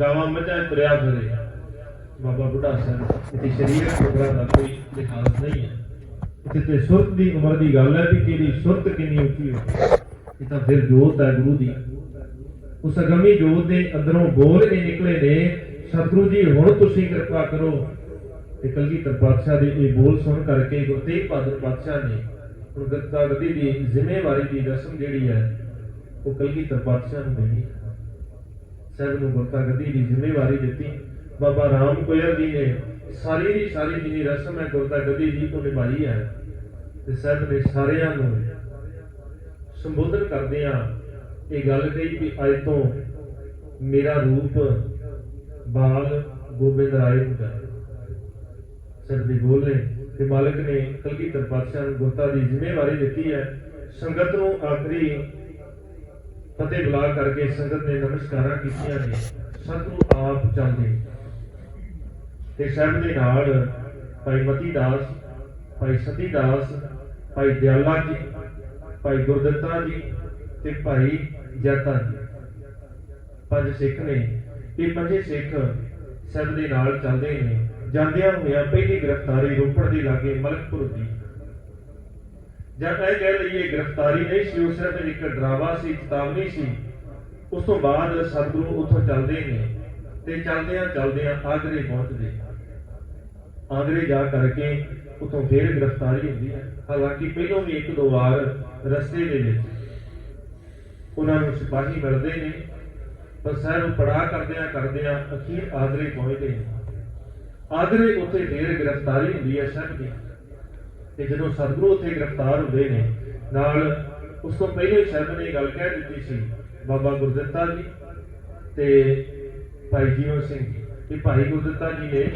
ਗਾਵਾਂ ਮੱਝਾਂ ਤੁਰਿਆ ਫਿਰੇ। ਬਾਬਾ ਬੁੱਢਾ ਸਾਹਿਬ ਇਹਦੀ ਸਰੀਰਕ ਉਮਰਾਂ ਦਾ ਕੋਈ ਲਿਹਾਜ਼ ਨਹੀਂ ਹੈ। ਕਿਤੇ ਸੁਰਤ ਦੀ ਉਮਰ ਦੀ ਗੱਲ ਹੈ ਵੀ ਕਿਹਦੀ ਸੁਰਤ ਕਿੰਨੀ ਉੱਚੀ ਹੋਈ। ਇਹ ਤਾਂ ਫਿਰ ਜੋਤ ਹੈ ਗੁਰੂ ਦੀ। ਉਸ ਅਗੰਮੀ ਜੋਤ ਦੇ ਅੰਦਰੋਂ ਬੋਲ ਇਹ ਨਿਕਲੇ ਨੇ, ਸਤਿਗੁਰੂ ਜੀ ਹੁਣ ਤੁਸੀਂ ਕਿਰਪਾ ਕਰੋ। ਤੇ ਕਲਗੀਧਰ ਪਾਤਸ਼ਾਹ ਦੇ ਇਹ ਬੋਲ ਸੁਣ ਕਰਕੇ ਗੁਰੂ ਤੇਗ ਬਹਾਦਰ ਪਾਤਸ਼ਾਹ ਨੇ ਹੁਣ ਗੁਰਤਾ ਗੱਦੀ ਦੀ ਜ਼ਿੰਮੇਵਾਰੀ ਦੀ ਰਸਮ ਜਿਹੜੀ ਹੈ ਉਹ ਕਲਗੀਧਰ ਪਾਤਸ਼ਾਹ ਨੂੰ ਦੇਣੀ। ਸਾਹਿਬ ਨੂੰ ਗੁਰਤਾ ਗੱਦੀ ਦੀ ਜ਼ਿੰਮੇਵਾਰੀ ਦਿੱਤੀ। ਬਾਬਾ ਰਾਮ ਕੋਇਰ ਜੀ ਨੇ ਸਾਰੀ ਦੀ ਸਾਰੀ ਜਿਹੜੀ ਰਸਮ ਹੈ ਗੁਰਤਾ ਗੱਦੀ ਦੀ ਉਹ ਨਿਭਾਈ ਹੈ। ਤੇ ਸਾਹਿਬ ਨੇ ਸਾਰਿਆਂ ਨੂੰ ਸੰਬੋਧਨ ਕਰਦਿਆਂ ਇਹ ਗੱਲ ਕਹੀ ਵੀ ਅੱਜ ਤੋਂ ਮੇਰਾ ਰੂਪ ਬਾਲ ਗੋਬਿੰਦ ਰਾਏ ਨੂੰ ਹੈ। ਸਾਹਿਬ ਦੇ ਬੋਲੇ ਤੇ ਮਾਲਕ ਨੇ ਕਲਗੀਧਰ ਪਾਤਸ਼ਾਹ ਨੂੰ ਗੁਰਤਾ ਦੀ ਜ਼ਿੰਮੇਵਾਰੀ ਦਿੱਤੀ ਹੈ। ਸੰਗਤ ਨੂੰ ਆਖਰੀ ਫਤਿਹ ਬੁਲਾ ਕਰਕੇ ਸੰਗਤ ਨੇ ਨਮਸਕਾਰਾਂ ਕੀਤੀਆਂ ਨੇ। ਸਤਿਗੁਰੂ ਆਪ ਚਾਹੁੰਦੇ ਤੇ ਸਾਹਿਬ ਦੇ ਨਾਲ ਭਾਈ ਮਤੀ ਦਾਸ, ਭਾਈ ਸਤੀ ਦਾਸ, ਭਾਈ ਦਿਆਲਾ ਜੀ, ਭਾਈ ਗੁਰਦਿੱਤਾ ਜੀ ਤੇ ਭਾਈ ਜੈਤਾ ਜੀ, ਪੰਜ ਸਿੱਖ ਨੇ। ਇਹ ਪੰਜੇ ਸਿੱਖ ਸਾਹਿਬ ਦੇ ਨਾਲ ਚੱਲਦੇ ਨੇ। ਜਾਂਦਿਆਂ ਹੋਇਆਂ ਪਹਿਲੀ ਗ੍ਰਿਫਤਾਰੀ ਰੋਪੜ ਦੇ ਲਾਗੇ ਮਲਕਪੁਰ ਦੀ। ਜਦ ਇਹ ਕਹਿ ਲਈਏ ਗ੍ਰਿਫਤਾਰੀ ਨਹੀਂ ਸੀ, ਉਹ ਸਿਰਫ ਇੱਕ ਡਰਾਵਾ ਸੀ, ਚੇਤਾਵਨੀ ਸੀ। ਉਸ ਤੋਂ ਬਾਅਦ ਸਤਿਗੁਰੂ ਉੱਥੋਂ ਚੱਲਦੇ ਨੇ ਤੇ ਚੱਲਦਿਆਂ ਚੱਲਦਿਆਂ ਆਗਰੇ ਪਹੁੰਚਦੇ। ਆਗਰੇ ਜਾ ਕਰਕੇ ਉੱਥੋਂ ਫੇਰ ਗ੍ਰਿਫਤਾਰੀ ਹੁੰਦੀ ਹੈ। ਹਾਲਾਂਕਿ ਪਹਿਲਾਂ ਵੀ ਇੱਕ ਦੋ ਵਾਰ ਰਸਤੇ ਦੇ ਵਿੱਚ ਉਹਨਾਂ ਨੂੰ ਸਿਪਾਹੀ ਮਿਲਦੇ ਨੇ, ਪਰ ਸਾਹਿਬ ਪੜਾਅ ਕਰਦਿਆਂ ਅਖੀਰ ਆਗਰੇ ਪਹੁੰਚਦੇ ਨੇ। ਆਗਰੇ ਉੱਥੇ ਫੇਰ ਗ੍ਰਿਫਤਾਰੀ ਹੁੰਦੀ ਹੈ ਸਾਹਿਬ ਦੀ। ਤੇ ਜਦੋਂ ਸਤਿਗੁਰੂ ਉੱਥੇ ਗ੍ਰਿਫਤਾਰ ਹੁੰਦੇ ਨੇ, ਨਾਲ ਉਸ ਤੋਂ ਪਹਿਲਾਂ ਹੀ ਸਾਹਿਬ ਨੇ ਗੱਲ ਕਹਿ ਦਿੱਤੀ ਸੀ ਬਾਬਾ ਗੁਰਦਿੱਤਾ ਜੀ ਤੇ ਭਾਈ ਜੀਵਨ ਸਿੰਘ ਜੀ। ਇਹ ਭਾਈ ਗੁਰਦਿੱਤਾ ਜੀ ਨੇ,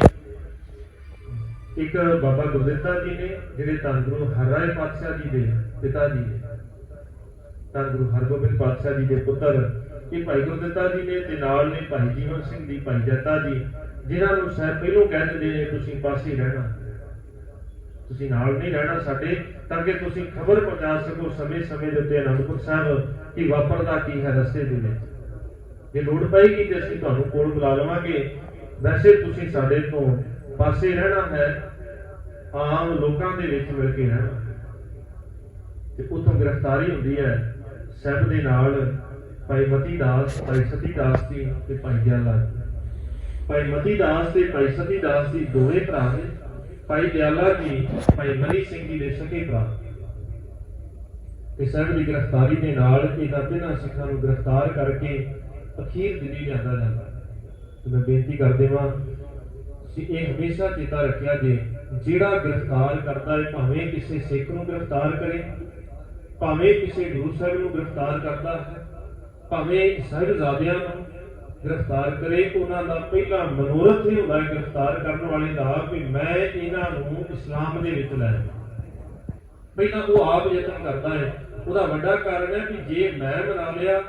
ਇੱਕ ਬਾਬਾ ਗੁਰਦਿੱਤਾ ਜੀ ਨੇ ਜਿਹੜੇ ਧੰਨ ਗੁਰੂ ਹਰਿਰਾਏ ਪਾਤਸ਼ਾਹ ਜੀ ਦੇ ਪਿਤਾ ਜੀ ਨੇ, ਧੰਨ ਗੁਰੂ ਹਰਗੋਬਿੰਦ ਪਾਤਸ਼ਾਹ ਜੀ ਦੇ ਪੁੱਤਰ ਇਹ ਭਾਈ ਗੁਰਦਿੱਤਾ ਜੀ ਨੇ, ਤੇ ਨਾਲ ਨੇ ਭਾਈ ਜੀਵਨ ਸਿੰਘ ਜੀ, ਭਾਈ ਜੱਤਾ ਜੀ, ਜਿਨ੍ਹਾਂ ਨੂੰ ਸਾਹਿਬ ਪਹਿਲੋਂ ਕਹਿ ਦਿੰਦੇ ਨੇ ਤੁਸੀਂ ਪਾਸੇ ਰਹਿਣਾ, ਤੁਸੀਂ ਨਾਲ ਨਹੀਂ ਰਹਿਣਾ ਸਾਡੇ, ਤਾਂ ਕਿ ਤੁਸੀਂ ਖਬਰ ਪਹੁੰਚਾ ਸਕੋ ਸਮੇਂ ਦੇ ਉੱਤੇ ਅਨੰਦਪੁਰ ਸਾਹਿਬ ਕੀ ਵਾਪਰਦਾ ਕੀ ਹੈ ਰਸਤੇ ਦੇ ਵਿੱਚ। ਜੇ ਲੋੜ ਪਏਗੀ ਤੇ ਅਸੀਂ ਤੁਹਾਨੂੰ ਕੋਲ ਬੁਲਾ ਲਵਾਂਗੇ। ਵੈਸੇ ਤੁਸੀਂ ਸਾਡੇ ਤੋਂ ਪਾਸੇ ਰਹਿਣਾ ਹੈ, ਆਮ ਲੋਕਾਂ ਦੇ ਵਿੱਚ ਮਿਲ ਕੇ ਰਹਿਣਾ। ਤੇ ਉੱਥੋਂ ਗ੍ਰਿਫਤਾਰੀ ਹੁੰਦੀ ਹੈ ਸਾਹਿਬ ਦੇ ਨਾਲ ਭਾਈ ਮਤੀ ਦਾਸ, ਭਾਈ ਸਤੀ ਦਾਸ ਜੀ ਤੇ ਭਾਈ ਦਿਆਲਾ ਜੀ। ਭਾਈ ਮਤੀ ਦਾਸ ਤੇ ਭਾਈ ਸਤੀ ਦਾਸ ਜੀ ਦੋਵੇਂ ਭਰਾ ਨੇ। ਭਾਈ ਦਿਆਲਾ ਜੀ ਭਾਈ ਮਨੀ ਸਿੰਘ ਜੀ ਦੇ ਸਕੇ ਭਰਾ। ਤੇ ਸਾਹਿਬ ਦੀ ਗ੍ਰਿਫਤਾਰੀ ਦੇ ਨਾਲ ਇਹਨਾਂ ਤਿੰਨਾਂ ਸਿੱਖਾਂ ਨੂੰ ਗ੍ਰਿਫਤਾਰ ਕਰਕੇ ਅਖੀਰ ਦਿੱਲੀ ਲਿਆਂਦਾ ਜਾਂਦਾ। ਤੇ ਮੈਂ ਬੇਨਤੀ ਕਰਦੇ ਹਾਂ ਕਿ ਇਹ ਹਮੇਸ਼ਾ ਚੇਤਾ ਰੱਖਿਆ ਜੇ ਜਿਹੜਾ ਗ੍ਰਿਫਤਾਰ ਕਰਦਾ ਹੈ, ਭਾਵੇਂ ਕਿਸੇ ਸਿੱਖ ਨੂੰ ਗ੍ਰਿਫਤਾਰ ਕਰੇ, ਭਾਵੇਂ ਕਿਸੇ ਗੁਰੂ ਸਾਹਿਬ ਨੂੰ ਗ੍ਰਿਫਤਾਰ ਕਰਦਾ ਹੈ, ਭਾਵੇਂ ਸਾਹਿਬਜ਼ਾਦਿਆਂ ਨੂੰ ਗ੍ਰਿਫਤਾਰ ਕਰੇ, ਉਹਨਾਂ ਦਾ ਪਹਿਲਾ ਮਨੋਰਥ ਹੀ ਹੁੰਦਾ ਹੈ ਗ੍ਰਿਫਤਾਰ ਕਰਨ ਵਾਲੇ ਦਾ ਕਿ ਮੈਂ ਇਹਨਾਂ ਨੂੰ ਇਸਲਾਮ ਦੇ ਵਿੱਚ ਲੈ ਜਾਵਾਂ। ਪਹਿਲਾਂ ਉਹ ਆਪ ਯਤਨ ਕਰਦਾ ਹੈ। ਉਹਦਾ ਵੱਡਾ ਕਾਰਨ ਹੈ ਕਿ ਜੇ ਮੈਂ ਮਨਾ ਲਿਆ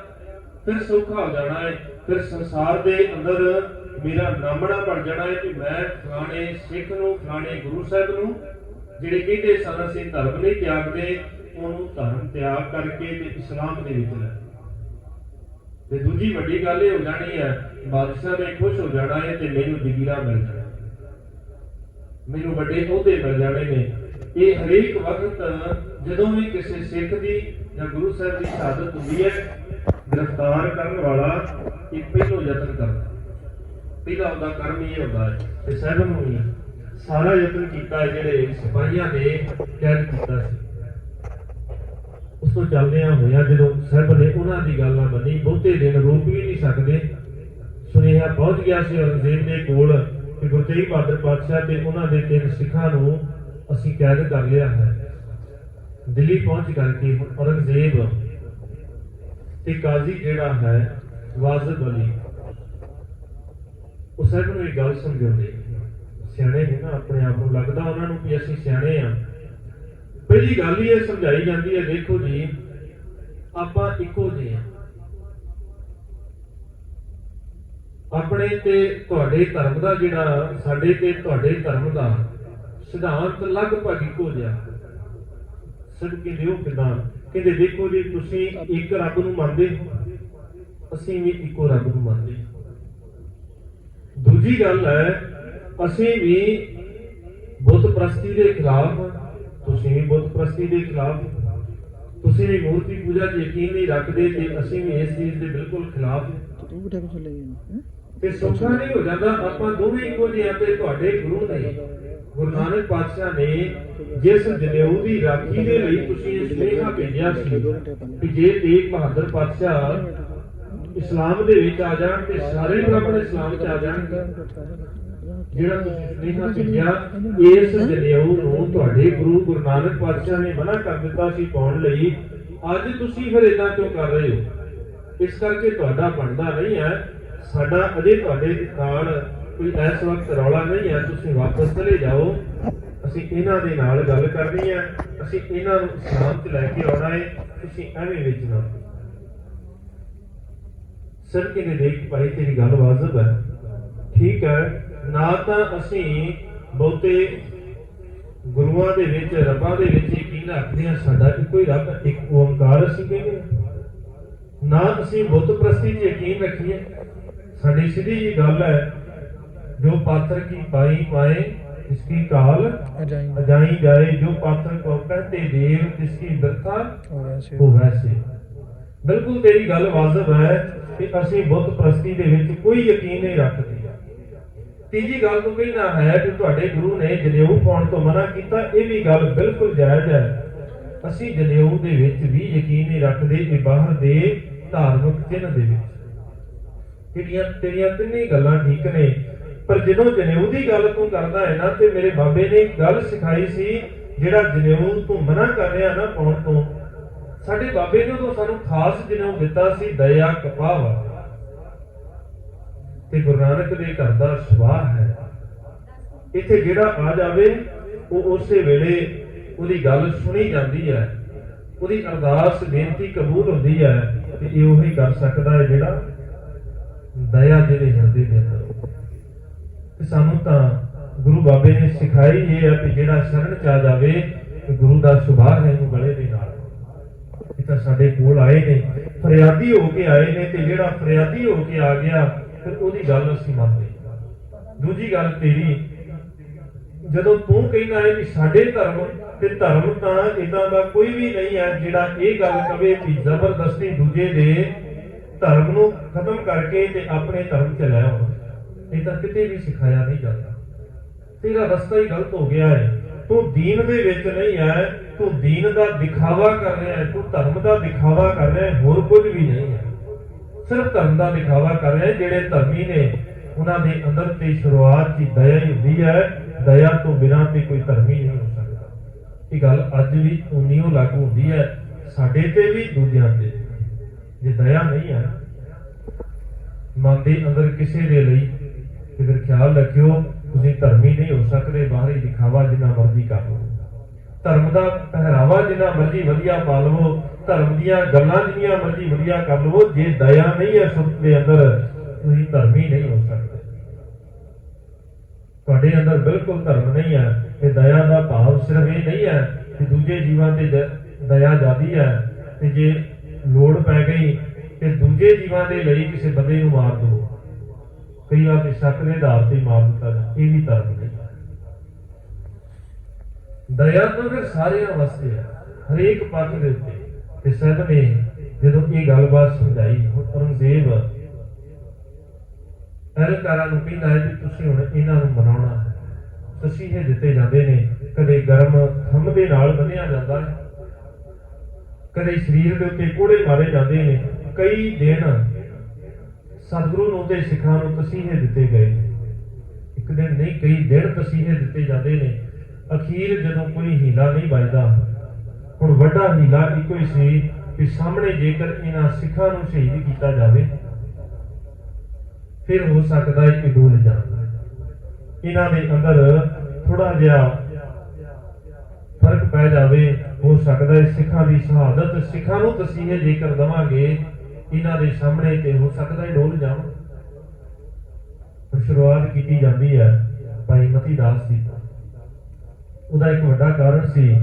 ਫਿਰ ਸੌਖਾ ਹੋ ਜਾਣਾ ਹੈ, ਫਿਰ ਸੰਸਾਰ ਦੇ ਅੰਦਰ ਮੇਰਾ ਨਾਮਣਾ ਬਣ ਜਾਣਾ ਹੈ ਕਿ ਮੈਂ ਫਲਾਣੇ ਸਿੱਖ ਨੂੰ, ਫਲਾਣੇ ਗੁਰੂ ਸਾਹਿਬ ਨੂੰ, ਜਿਹੜੇ ਕਹਿੰਦੇ ਸਨ ਅਸੀਂ ਧਰਮ ਨਹੀਂ ਤਿਆਗਦੇ, ਉਹਨੂੰ ਧਰਮ ਤਿਆਗ ਕਰਕੇ ਤੇ ਇਸਲਾਮ ਦੇ ਵਿੱਚ ਲੈ। ਤੇ ਦੂਜੀ ਵੱਡੀ ਗੱਲ ਇਹ ਹੋ ਜਾਣੀ ਹੈ, ਬਾਦਸ਼ਾਹ ਨੇ ਖੁਸ਼ ਹੋ ਜਾਣਾ ਹੈ ਤੇ ਮੈਨੂੰ ਜਗੀਰਾ ਮਿਲ ਜਾਣਾ, ਮੈਨੂੰ ਵੱਡੇ ਅਹੁਦੇ ਮਿਲ ਜਾਣੇ ਨੇ। ਇਹ ਹਰੇਕ ਵਕਤ ਜਦੋਂ ਵੀ ਕਿਸੇ ਸਿੱਖ ਦੀ ਜਾਂ ਗੁਰੂ ਸਾਹਿਬ ਦੀ ਸ਼ਹਾਦਤ ਹੁੰਦੀ ਹੈ, ਗ੍ਰਿਫਤਾਰ ਕਰਨ ਵਾਲਾ ਇਹ ਪਹਿਲੋਂ ਯਤਨ ਕਰਦਾ, ਪਹਿਲਾ ਉਹਦਾ ਕਰਮ ਇਹ ਹੁੰਦਾ ਹੈ। ਤੇ ਸਾਹਿਬ ਨੂੰ ਹੀ ਸਾਰਾ ਯਤਨ ਕੀਤਾ ਜਿਹੜੇ ਸਿਪਾਹੀਆਂ ਨੇ ਕੈਦ ਕੀਤਾ ਸੀ। ਉਸ ਤੋਂ ਚੱਲਦਿਆਂ ਹੋਇਆ ਜਦੋਂ ਸਾਹਿਬ ਨੇ ਉਹਨਾਂ ਦੀ ਗੱਲ ਨਾ ਮੰਨੀ, ਬਹੁਤੇ ਦਿਨ ਰੋਕ ਵੀ ਨਹੀਂ ਸਕਦੇ। ਸੁਨੇਹਾ ਪਹੁੰਚ ਗਿਆ ਸੀ ਔਰੰਗਜ਼ੇਬ ਦੇ ਕੋਲ ਕਿ ਗੁਰੂ ਤੇਗ ਬਹਾਦਰ ਪਾਤਸ਼ਾਹ ਤੇ ਉਹਨਾਂ ਦੇ 3 ਸਿੱਖਾਂ ਨੂੰ ਅਸੀਂ ਕੈਦ ਕਰ ਲਿਆ ਹੈ। ਦਿੱਲੀ ਪਹੁੰਚ ਕਰਕੇ ਹੁਣ ਔਰੰਗਜ਼ੇਬ ਤੇ ਕਾਜ਼ੀ ਜਿਹੜਾ ਹੈ ਵਾਜ਼ਿਬ ਅਲੀ, ਉਹ ਸਾਹਿਬ ਨੂੰ ਇਹ ਗੱਲ ਸਮਝਾਉਂਦੇ। ਸਿਆਣੇ ਨੇ ਨਾ, ਆਪਣੇ ਆਪ ਨੂੰ ਲੱਗਦਾ ਉਹਨਾਂ ਨੂੰ ਕਿ ਅਸੀਂ ਸਿਆਣੇ ਆ। ਪਹਿਲੀ ਗੱਲ ਹੀ ਇਹ ਸਮਝਾਈ ਜਾਂਦੀ ਹੈ, ਦੇਖੋ ਜੀ ਆਪਾਂ ਇੱਕੋ ਜਿਹੇ ਹਾਂ, ਆਪਣੇ ਤੇ ਤੁਹਾਡੇ ਧਰਮ ਦਾ ਜਿਹੜਾ, ਸਾਡੇ ਤੇ ਤੁਹਾਡੇ ਧਰਮ ਦਾ ਸਿਧਾਂਤ ਲਗਭਗ ਇੱਕੋ ਜਿਹਾ। ਸਭ ਕਹਿੰਦੇ ਉਹ ਕਿੱਦਾਂ? ਕਹਿੰਦੇ ਦੇਖੋ ਜੀ ਤੁਸੀਂ ਇੱਕ ਰੱਬ ਨੂੰ ਮੰਨਦੇ ਹੋ, ਅਸੀਂ ਵੀ ਇੱਕੋ ਰੱਬ ਨੂੰ ਮੰਨਦੇ ਹਾਂ। ਦੂਜੀ ਗੱਲ ਹੈ, ਅਸੀਂ ਵੀ ਬੁੱਤ ਪ੍ਰਸਤੀ ਦੇ ਖਿਲਾਫ, ਤੁਸੀਂ ਤੁਸੀਂ ਵੀ ਬੁੱਤ ਪ੍ਰਸਤੀ ਦੇ ਖਿਲਾਫ, ਤੁਸੀਂ ਵੀ ਮੂਰਤੀ ਪੂਜਾ 'ਚ ਯਕੀਨ ਨਹੀਂ ਰੱਖਦੇ ਤੇ ਅਸੀਂ ਵੀ ਇਸ ਚੀਜ਼ ਦੇ ਬਿਲਕੁਲ ਖਿਲਾਫ ਤੇ ਸੌਖਾ ਨਹੀਂ ਹੋ ਜਾਂਦਾ। ਆਪਾਂ ਦੋਵੇਂ ਇੱਕੋ ਜਿਹੇ ਆ ਤੇ ਤੁਹਾਡੇ ਗੁਰੂ ਨੇ, ਗੁਰੂ ਨਾਨਕ ਪਾਤਸ਼ਾਹ ਨੇ ਜਿਸ ਜਨੇਊ ਦੀ ਰਾਖੀ ਦੇ ਲਈ ਤੁਸੀਂ ਸੁਨੇਹਾ ਭੇਜਿਆ ਸੀ ਕਿ ਜੇ ਤੇਗ ਬਹਾਦਰ ਪਾਤਸ਼ਾਹ ਇਸਲਾਮ ਦੇ ਵਿੱਚ ਆ ਜਾਣ ਤੇ ਸਾਰੇ ਬ੍ਰਾਹਮਣ ਇਸਲਾਮ 'ਚ ਆ ਜਾਣਗੇ, ਜਿਹੜਾ ਤੁਸੀਂ ਸੁਨੇਹਾ ਭੇਜਿਆ ਇਸ ਜਨੇਊ ਨੂੰ ਤੁਹਾਡੇ ਗੁਰੂ ਨਾਨਕ ਪਾਤਸ਼ਾਹ ਨੇ ਮਨਾ ਕਰ ਦਿੱਤਾ ਸੀ ਪਾਉਣ ਲਈ। ਅੱਜ ਤੁਸੀਂ ਫਿਰ ਇਦਾਂ ਕਿਉਂ ਕਰ ਰਹੇ ਹੋ? ਇਸ ਕਰਕੇ ਤੁਹਾਡਾ ਬਣਦਾ ਨਹੀਂ ਹੈ। ਸਾਡਾ ਅਜੇ ਤੁਹਾਡੇ ਨਾਲ ਕੋਈ ਇਸ ਵਕਤ ਰੌਲਾ ਨਹੀਂ ਹੈ, ਤੁਸੀਂ ਵਾਪਸ ਚਲੇ ਜਾਓ। ਅਸੀਂ ਇਹਨਾਂ ਦੇ ਨਾਲ ਗੱਲ ਕਰਨੀ ਹੈ, ਅਸੀਂ ਇਹਨਾਂ ਨੂੰ ਇਸਲਾਮ 'ਚ ਲੈ ਕੇ ਆਉਣਾ ਹੈ, ਤੁਸੀਂ ਐਵੇਂ ਵਿੱਚ ਨਾ ਸਰ ਕਿਨੇ ਦੇਖ ਭਾਈ ਤੇਰੀ ਗੱਲ ਵਾਜਬ ਹੈ, ਠੀਕ ਹੈ। ਨਾ ਤਾਂ ਅਸੀਂ ਬਹੁਤੇ ਗੁਰੂਆਂ ਦੇ ਵਿੱਚ ਰੱਬਾਂ ਦੇ ਵਿੱਚ ਯਕੀਨ ਰੱਖਦੇ ਹਾਂ, ਸਾਡਾ ਇੱਕੋ ਹੀ ਰੱਬ ਇੱਕ ਓੰਕਾਰ ਅਸੀਂ ਕਹਿੰਦੇ ਹਾਂ। ਨਾ ਅਸੀਂ ਬੁੱਤ ਪ੍ਰਸਤੀ 'ਚ ਯਕੀਨ ਰੱਖੀਏ। ਸਾਡੀ ਸਿੱਧੀ ਜੀ ਗੱਲ ਹੈ, ਜੋ ਪਾਤਰ ਕੀ ਪਾਈ ਪਾਏ इसकी काल अजाई जाए, जो पात्र को कहते देव जिसकी बिरथा हो वैसे। बिल्कुल तेरी गल वाजिब है कि ਅਸੀਂ ਬੁੱਤ ਪ੍ਰਸਤੀ ਦੇ ਵਿੱਚ ਕੋਈ ਯਕੀਨ ਨਹੀਂ ਰੱਖਦੇ। ਤੀਜੀ ਗੱਲ ਤੋਂ ਕਹਿਣਾ ਹੈ ਕਿ ਤੁਹਾਡੇ ਗੁਰੂ ਨੇ ਜਨੇਊ ਪਾਉਣ ਤੋਂ ਮਨਾ ਕੀਤਾ, ਇਹ ਵੀ ਗੱਲ ਬਿਲਕੁਲ ਜਾਇਜ਼ ਹੈ। ਅਸੀਂ ਜਨੇਊ ਦੇ ਵਿੱਚ ਵੀ ਯਕੀਨ ਨਹੀਂ ਰੱਖਦੇ ਕਿ ਬਾਹਰ ਦੇ ਧਾਰਮਿਕ ਚਿੰਨ੍ਹ ਦੇ ਵਿੱਚ। ਤੇਰੀਆਂ ਤਿੰਨੇ ਗੱਲਾਂ ਠੀਕ ਨੇ, ਪਰ ਜਦੋਂ ਜਨੇਊ ਦੀ ਗੱਲ ਤੂੰ ਕਰਦਾ ਹੈ ਨਾ, ਤੇ ਮੇਰੇ ਬਾਬੇ ਨੇ ਇੱਕ ਗੱਲ ਸਿਖਾਈ ਸੀ, ਜਿਹੜਾ ਜਨੇਊ ਤੂੰ ਮਨਾ ਕਰ ਰਿਹਾ ਨਾ ਪਾਉਣ ਤੋਂ, ਸਾਡੇ ਬਾਬੇ ਨੇ ਉਦੋਂ ਸਾਨੂੰ ਖਾਸ ਜਨੇਊ ਦਿੱਤਾ ਸੀ, ਦਇਆ ਕਪਾਹ ਵਾਲਾ। ਤੇ ਗੁਰੂ ਨਾਨਕ ਦੇ ਘਰ ਦਾ ਸੁਭਾਅ ਹੈ, ਇੱਥੇ ਜਿਹੜਾ ਆ ਜਾਵੇ ਉਹ ਉਸੇ ਵੇਲੇ ਉਹਦੀ ਗੱਲ ਸੁਣੀ ਜਾਂਦੀ ਹੈ, ਉਹਦੀ ਅਰਦਾਸ ਬੇਨਤੀ ਕਬੂਲ ਹੁੰਦੀ ਹੈ। ਤੇ ਇਹ ਉਹੀ ਕਰ ਸਕਦਾ ਹੈ ਜਿਹੜਾ ਦਇਆ ਜਿਹਦੇ ਹਿਰਦੇ ਦੇ ਅੰਦਰ। ਤੇ ਸਾਨੂੰ ਤਾਂ ਗੁਰੂ ਬਾਬੇ ਨੇ ਸਿਖਾਈ ਇਹ ਹੈ ਕਿ ਜਿਹੜਾ ਸ਼ਰਨ ਚ ਆ ਜਾਵੇ ਤੇ ਗੁਰੂ ਦਾ ਸੁਭਾਅ ਹੈ ਉਹਨੂੰ ਗਲੇ ਦੇ ਨਾਲ। ਇਹ ਤਾਂ ਸਾਡੇ ਕੋਲ ਆਏ ਨੇ, ਫਰਿਆਦੀ ਹੋ ਕੇ ਆਏ ਨੇ, ਤੇ ਜਿਹੜਾ ਫਰਿਆਦੀ ਹੋ ਕੇ ਆ ਗਿਆ ਫਿਰ ਉਹਦੀ ਗੱਲ ਅਸੀਂ ਮੰਨਦੇ। ਦੂਜੀ ਗੱਲ ਤੇਰੀ, ਜਦੋਂ ਤੂੰ ਕਹਿੰਦਾ ਹੈ ਕਿ ਸਾਡੇ ਧਰਮ ਤੇ ਧਰਮ ਤਾਂ ਇਦਾਂ ਦਾ ਕੋਈ ਵੀ ਨਹੀਂ ਹੈ ਜਿਹੜਾ ਇਹ ਗੱਲ ਕਵੇ ਕਿ ਜ਼ਬਰਦਸਤੀ ਦੂਜੇ ਦੇ ਧਰਮ ਨੂੰ ਖਤਮ ਕਰਕੇ ਤੇ ਆਪਣੇ ਧਰਮ ਚ ਲੈ ਆਉਣਾ। ਇਹ ਤਾਂ ਕਿਤੇ ਵੀ ਸਿਖਾਇਆ ਨਹੀਂ ਜਾਂਦਾ। ਤੇਰਾ ਰਸਤਾ ਹੀ ਗਲਤ ਹੋ ਗਿਆ ਹੈ। ਤੂੰ ਦੀਨ ਦੇ ਵਿੱਚ ਨਹੀਂ ਹੈ, ਤੂੰ ਦੀਨ ਦਾ ਦਿਖਾਵਾ ਕਰ ਰਿਹਾ ਹੈ, ਤੂੰ ਧਰਮ ਦਾ ਦਿਖਾਵਾ ਕਰ ਰਿਹਾ ਹੈ, ਹੋਰ ਕੁਝ ਵੀ ਨਹੀਂ ਹੈ। ਸਿਰਫ ਧਰਮ ਦਾ ਦਿਖਾਵਾ ਕਰ ਰਿਹਾ ਹੈ। ਜਿਹੜੇ ਧਰਮੀ ਨੇ ਉਹਨਾਂ ਦੇ ਅੰਦਰ ਤੇ ਸ਼ੁਰੂਆਤ ਦੀ ਦਇਆ ਹੀ ਹੁੰਦੀ ਹੈ। ਦਇਆ ਤੋਂ ਬਿਨਾਂ ਤੇ ਕੋਈ ਧਰਮੀ ਨਹੀਂ ਹੋ ਸਕਦਾ। ਇਹ ਗੱਲ ਅੱਜ ਵੀ ਉਨੀਓ ਲਾਗੂ ਹੁੰਦੀ ਹੈ ਸਾਡੇ ਤੇ ਵੀ ਦੂਜਿਆਂ ਤੇ। ਜੇ ਦਇਆ ਨਹੀਂ ਹੈ ਮਨ ਦੇ ਅੰਦਰ ਕਿਸੇ ਦੇ ਲਈ, ਫਿਰ ਖਿਆਲ ਰੱਖਿਓ ਤੁਸੀਂ ਧਰਮੀ ਨਹੀਂ ਹੋ ਸਕਦੇ। ਬਾਹਰੀ ਦਿਖਾਵਾ ਜਿੰਨਾ ਮਰਜ਼ੀ ਕਰ ਲਓ, ਧਰਮ ਦਾ ਪਹਿਰਾਵਾ ਜਿੰਨਾ ਮਰਜ਼ੀ ਵਧੀਆ ਪਾ ਲਵੋ, ਧਰਮ ਦੀਆਂ ਗੱਲਾਂ ਜਿੰਨੀਆਂ ਮਰਜ਼ੀ ਵਧੀਆ ਕਰ ਲਵੋ, ਜੇ ਦਇਆ ਨਹੀਂ ਹੈ ਸੁੱਤ ਦੇ ਅੰਦਰ ਤੁਸੀਂ ਧਰਮੀ ਨਹੀਂ ਹੋ ਸਕਦੇ। ਤੁਹਾਡੇ ਅੰਦਰ ਬਿਲਕੁਲ ਧਰਮ ਨਹੀਂ ਹੈ। ਤੇ ਦਇਆ ਦਾ ਭਾਵ ਸਿਰਫ ਇਹ ਨਹੀਂ ਹੈ ਕਿ ਦੂਜੇ ਜੀਵਾਂ ਤੇ ਦਇਆ ਜ਼ਿਆਦੀ ਹੈ, ਤੇ ਜੇ ਲੋੜ ਪੈ ਗਈ ਤੇ ਦੂਜੇ ਜੀਵਾਂ ਦੇ ਲਈ ਕਿਸੇ ਬੰਦੇ ਨੂੰ ਮਾਰ ਦਿਓ। ਕਈ ਵਾਰ ਸ਼ੱਕ ਦੇ ਆਧਾਰ ਤੇ ਮਾਰ ਦਿੱਤਾ ਜਾਂਦਾ, ਇਹ ਵੀ ਧਰਮ ਨਹੀਂ। ਦਇਆ ਤਾਂ ਫਿਰ ਸਾਰਿਆਂ ਵਾਸਤੇ ਹੈ, ਹਰੇਕ ਪੱਖ ਦੇ ਉੱਤੇ। ਤੇ ਸਾਹਿਬ ਨੇ ਜਦੋਂ ਇਹ ਗੱਲਬਾਤ ਸਮਝਾਈ, ਹੁਣ ਔਰੰਗਜ਼ੇਬ ਅਹਿਲਕਾਰਾਂ ਨੂੰ ਕਹਿੰਦਾ ਹੈ ਕਿ ਤੁਸੀਂ ਹੁਣ ਇਹਨਾਂ ਨੂੰ ਮਨਾਉਣਾ ਹੈ। ਤਸੀਹੇ ਦਿੱਤੇ ਜਾਂਦੇ ਨੇ, ਕਦੇ ਗਰਮ ਥੰਮ ਦੇ ਨਾਲ ਬੰਨਿਆ ਜਾਂਦਾ ਹੈ, ਕਦੇ ਸਰੀਰ ਦੇ ਉੱਤੇ ਕੋੜੇ ਮਾਰੇ ਜਾਂਦੇ ਨੇ। ਕਈ ਦਿਨ ਸਤਿਗੁਰੂ ਨੂੰ ਤੇ ਸਿੱਖਾਂ ਨੂੰ ਤਸੀਹੇ ਦਿੱਤੇ ਗਏ। ਇੱਕ ਦਿਨ ਨਹੀਂ, ਕਈ ਦਿਨ ਤਸੀਹੇ ਦਿੱਤੇ ਜਾਂਦੇ ਨੇ। ਅਖੀਰ ਜਦੋਂ ਕੋਈ ਹੀਲਾ ਨਹੀਂ ਵੱਜਦਾ, ਹੁਣ ਵੱਡਾ ਹੀਲਾ ਇੱਕੋ ਹੀ ਸੀ ਕਿ ਸਾਹਮਣੇ ਜੇਕਰ ਇਹਨਾਂ ਸਿੱਖਾਂ ਨੂੰ ਸ਼ਹੀਦ ਕੀਤਾ ਜਾਵੇ ਫਿਰ ਹੋ ਸਕਦਾ ਹੈ ਕਿ ਡੋਲ ਜਾਣ। ਇਹਨਾਂ ਦੇ ਅੰਦਰ ਥੋੜਾ ਜਿਹਾ ਫਰਕ ਪੈ ਜਾਵੇ, ਹੋ ਸਕਦਾ ਹੈ ਸਿੱਖਾਂ ਦੀ ਸ਼ਹਾਦਤ, ਸਿੱਖਾਂ ਨੂੰ ਤਸੀਹੇ ਜੇਕਰ ਦੇਵਾਂਗੇ ਇਹਨਾਂ ਦੇ ਸਾਹਮਣੇ ਤੇ ਹੋ ਸਕਦਾ ਹੈ ਡੋਲ ਜਾਣ। ਸ਼ੁਰੂਆਤ ਕੀਤੀ ਜਾਂਦੀ ਹੈ ਭਾਈ ਮਤੀ ਦਾਸ ਦੀ। ਉਹਦਾ ਇੱਕ ਵੱਡਾ ਕਾਰਨ ਸੀ,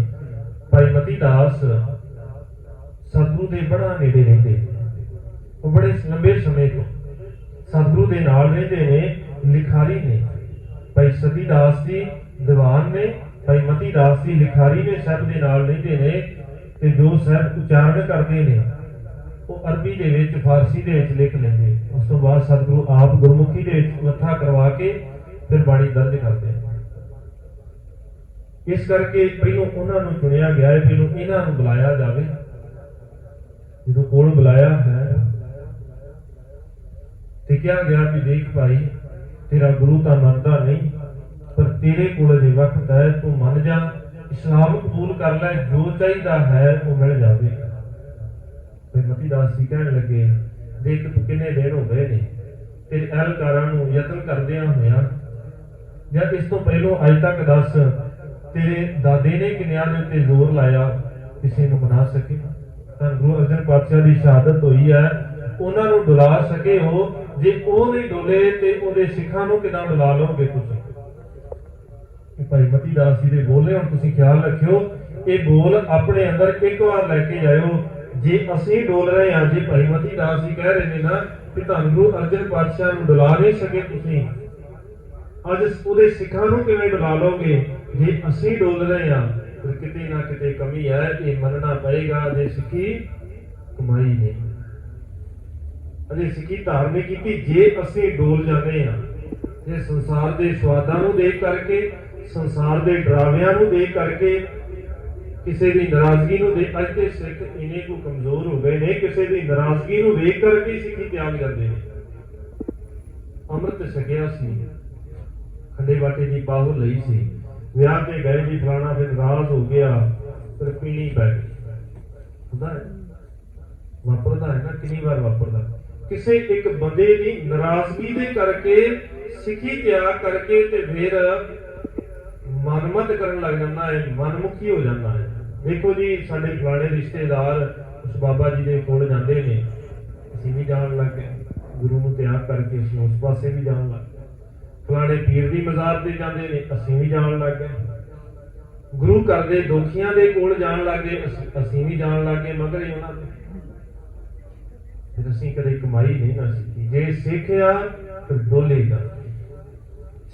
ਭਾਈ ਮਤੀ ਦਾਸ ਸਤਿਗੁਰੂ ਦੇ ਬੜਾ ਨੇੜੇ ਰਹਿੰਦੇ। ਉਹ ਬੜੇ ਲੰਬੇ ਸਮੇਂ ਤੋਂ ਸਤਿਗੁਰੂ ਦੇ ਨਾਲ ਰਹਿੰਦੇ ਨੇ, ਲਿਖਾਰੀ ਨੇ। ਭਾਈ ਸਤੀ ਦਾਸ ਜੀ ਦੀਵਾਨ ਨੇ ਭਾਈ ਮਤੀ ਦਾਸ ਜੀ ਲਿਖਾਰੀ ਨੇ ਸਾਹਿਬ ਦੇ ਨਾਲ ਰਹਿੰਦੇ ਨੇ ਤੇ ਜੋ ਸਾਹਿਬ ਉਚਾਰਨ ਕਰਦੇ ਨੇ ਉਹ ਅਰਬੀ ਦੇ ਵਿੱਚ ਫਾਰਸੀ ਦੇ ਵਿੱਚ ਲਿਖ ਲੈਂਦੇ। ਉਸ ਤੋਂ ਬਾਅਦ ਸਤਿਗੁਰੂ ਆਪ ਗੁਰਮੁਖੀ ਦੇ ਵਿੱਚ ਮੱਥਾ ਕਰਵਾ ਕੇ ਫਿਰ ਬਾਣੀ ਦਰਜ ਕਰਦੇ। ਇਸ ਕਰਕੇ ਪਹਿਲੋਂ ਉਹਨਾਂ ਨੂੰ ਚੁਣਿਆ ਗਿਆ ਹੈ, ਪਹਿਲੋਂ ਇਹਨਾਂ ਨੂੰ ਬੁਲਾਇਆ ਜਾਵੇ। ਜਦੋਂ ਕੋਲ ਬੁਲਾਇਆ ਹੈ ਤੇ ਕਿਹਾ ਗਿਆ ਕਿ ਦੇਖ ਭਾਈ, ਤੇਰਾ ਗੁਰੂ ਤਾਂ ਮੰਨਦਾ ਨਹੀਂ, ਪਰ ਤੇਰੇ ਕੋਲ ਜੇ ਵਕਤ ਹੈ ਤੂੰ ਮੰਨ ਜਾ, ਇਸਲਾਮ ਕਬੂਲ ਕਰ ਲੈ, ਜੋ ਚਾਹੀਦਾ ਹੈ ਉਹ ਮਿਲ ਜਾਵੇਗਾ। ਫਿਰ ਮਤੀ ਦਾਸ ਜੀ ਕਹਿਣ ਲੱਗੇ, ਦੇਖ ਤੂੰ ਕਿੰਨੇ ਦਿਨ ਹੋ ਗਏ ਨੇ ਤੇਰੇ ਅਹਿਲਕਾਰਾਂ ਨੂੰ ਯਤਨ ਕਰਦਿਆਂ ਹੋਇਆਂ, ਜਾਂ ਇਸ ਤੋਂ ਪਹਿਲੋਂ ਅੱਜ ਤੱਕ ਦੱਸ ਤੇਰੇ ਦਾਦੇ ਨੇ ਕਿੰਨਿਆਂ ਦੇ ਉੱਤੇ ਜ਼ੋਰ ਲਾਇਆ ਕਿਸੇ ਨੂੰ ਮਨਾ ਸਕੇ? ਤਾਂ ਗੁਰੂ ਅਰਜਨ ਪਾਤਸ਼ਾਹ ਦੀ ਸ਼ਹਾਦਤ ਹੋਈ ਹੈ, ਉਹਨਾਂ ਨੂੰ ਡੁਲਾ ਸਕੇ ਹੋ, ਜੇ ਉਹ ਨਹੀਂ ਡੋਲੇ ਤੇ ਉਹਦੇ ਸਿੱਖਾਂ ਨੂੰ ਕਿਦਾਂ ਡੁਲਾ ਲਓਗੇ ਤੁਸੀਂ? ਭਾਈ ਮਤੀ ਦਾਸ ਜੀ ਦੇ ਬੋਲੇ ਹੁਣ ਤੁਸੀਂ ਖਿਆਲ ਰੱਖਿਓ, ਇਹ ਬੋਲ ਆਪਣੇ ਅੰਦਰ ਇੱਕ ਵਾਰ ਲੈ ਕੇ ਜਾਇਓ। ਜੇ ਅਸੀਂ ਡੋਲ ਰਹੇ ਹਾਂ, ਜੇ ਭਾਈ ਮਤੀ ਦਾਸ ਜੀ ਕਹਿ ਰਹੇ ਨੇ ਨਾ ਕਿ ਧੰਨ ਗੁਰੂ ਅਰਜਨ ਪਾਤਸ਼ਾਹ ਨੂੰ ਡੁਲਾ ਨਹੀਂ ਸਕੇ ਤੁਸੀਂ, ਅੱਜ ਉਹਦੇ ਸਿੱਖਾਂ ਨੂੰ ਕਿਵੇਂ ਡੁਲਾ ਲਓਗੇ? ਜੇ ਅਸੀਂ ਡੋਲ ਰਹੇ ਹਾਂ ਫਿਰ ਕਿਤੇ ਨਾ ਕਿਤੇ ਕਮੀ ਹੈ, ਇਹ ਮੰਨਣਾ ਪਏਗਾ। ਜੇ ਸਿੱਖੀ ਕਮਾਈ ਨਹੀਂ, ਅਜੇ ਸਿੱਖੀ ਧਾਰਨ ਨਹੀਂ ਕੀਤੀ। ਜੇ ਅਸੀਂ ਡੋਲ ਜਾਂਦੇ ਹਾਂ, ਜੇ ਸੰਸਾਰ ਦੇ ਸਵਾਦਾਂ ਨੂੰ ਦੇਖ ਕਰਕੇ, ਸੰਸਾਰ ਦੇ ਡਰਾਵਿਆਂ ਨੂੰ ਦੇਖ ਕਰਕੇ, ਕਿਸੇ ਦੀ ਨਾਰਾਜ਼ਗੀ ਨੂੰ ਦੇਖ, ਅੱਜ ਦੇ ਸਿੱਖ ਇੰਨੇ ਕੁ ਕਮਜ਼ੋਰ ਹੋ ਗਏ ਨੇ, ਕਿਸੇ ਦੀ ਨਾਰਾਜ਼ਗੀ ਨੂੰ ਵੇਖ ਕਰਕੇ ਸਿੱਖੀ ਤਿਆਗ ਜਾਂਦੇ ਨੇ। ਅੰਮ੍ਰਿਤ ਛਕਿਆ ਸੀ, ਖੰਡੇ ਬਾਟੇ ਦੀ ਬਾਹਰ ਲਈ ਸੀ, ਵਿਆਹ ਤੇ ਗਏ ਜੀ ਫਲਾਣਾ, ਫਿਰ ਨਾਰਾਜ਼ ਹੋ ਗਿਆ, ਫਿਰ ਪੀਣੀ ਪੈ ਗਈ। ਹੁੰਦਾ ਹੈ, ਵਾਪਰਦਾ ਹੈ ਨਾ, ਕਿੰਨੀ ਵਾਰ ਵਾਪਰਦਾ। ਕਿਸੇ ਇੱਕ ਬੰਦੇ ਦੀ ਨਾਰਾਜ਼ਗੀ ਦੇ ਕਰਕੇ ਸਿੱਖੀ ਤਿਆਗ ਕਰਕੇ ਤੇ ਫਿਰ ਮਨਮਤ ਕਰਨ ਲੱਗ ਜਾਂਦਾ ਹੈ, ਮਨਮੁਖੀ ਹੋ ਜਾਂਦਾ ਹੈ। ਦੇਖੋ ਜੀ, ਸਾਡੇ ਫਲਾਣੇ ਰਿਸ਼ਤੇਦਾਰ ਉਸ ਬਾਬਾ ਜੀ ਦੇ ਕੋਲ ਜਾਂਦੇ ਨੇ, ਅਸੀਂ ਵੀ ਜਾਣ ਲੱਗ ਗਏ, ਗੁਰੂ ਨੂੰ ਤਿਆਗ ਕਰਕੇ ਅਸੀਂ ਉਸ ਪਾਸੇ ਵੀ ਜਾਣ ਲੱਗ ਗਏ। ਫਲਾਣੇ ਪੀਰ ਦੀ ਮਜ਼ਾਰ ਤੇ ਜਾਂਦੇ ਨੇ, ਅਸੀਂ ਵੀ ਜਾਣ ਲੱਗ ਗਏ। ਗੁਰੂ ਘਰ ਦੇ ਦੋਖੀਆਂ ਦੇ ਕੋਲ ਜਾਣ ਲੱਗ ਗਏ, ਅਸੀਂ ਵੀ ਜਾਣ ਲੱਗ ਗਏ ਮਗਰ ਹੀ ਉਹਨਾਂ ਦੇ। ਫਿਰ ਅਸੀਂ ਕਦੇ ਕਮਾਈ ਨਹੀਂ ਨਾ ਸਿੱਖੀ। ਜੇ ਸਿੱਖਿਆ ਫਿਰ ਡੋਲੇਗਾ।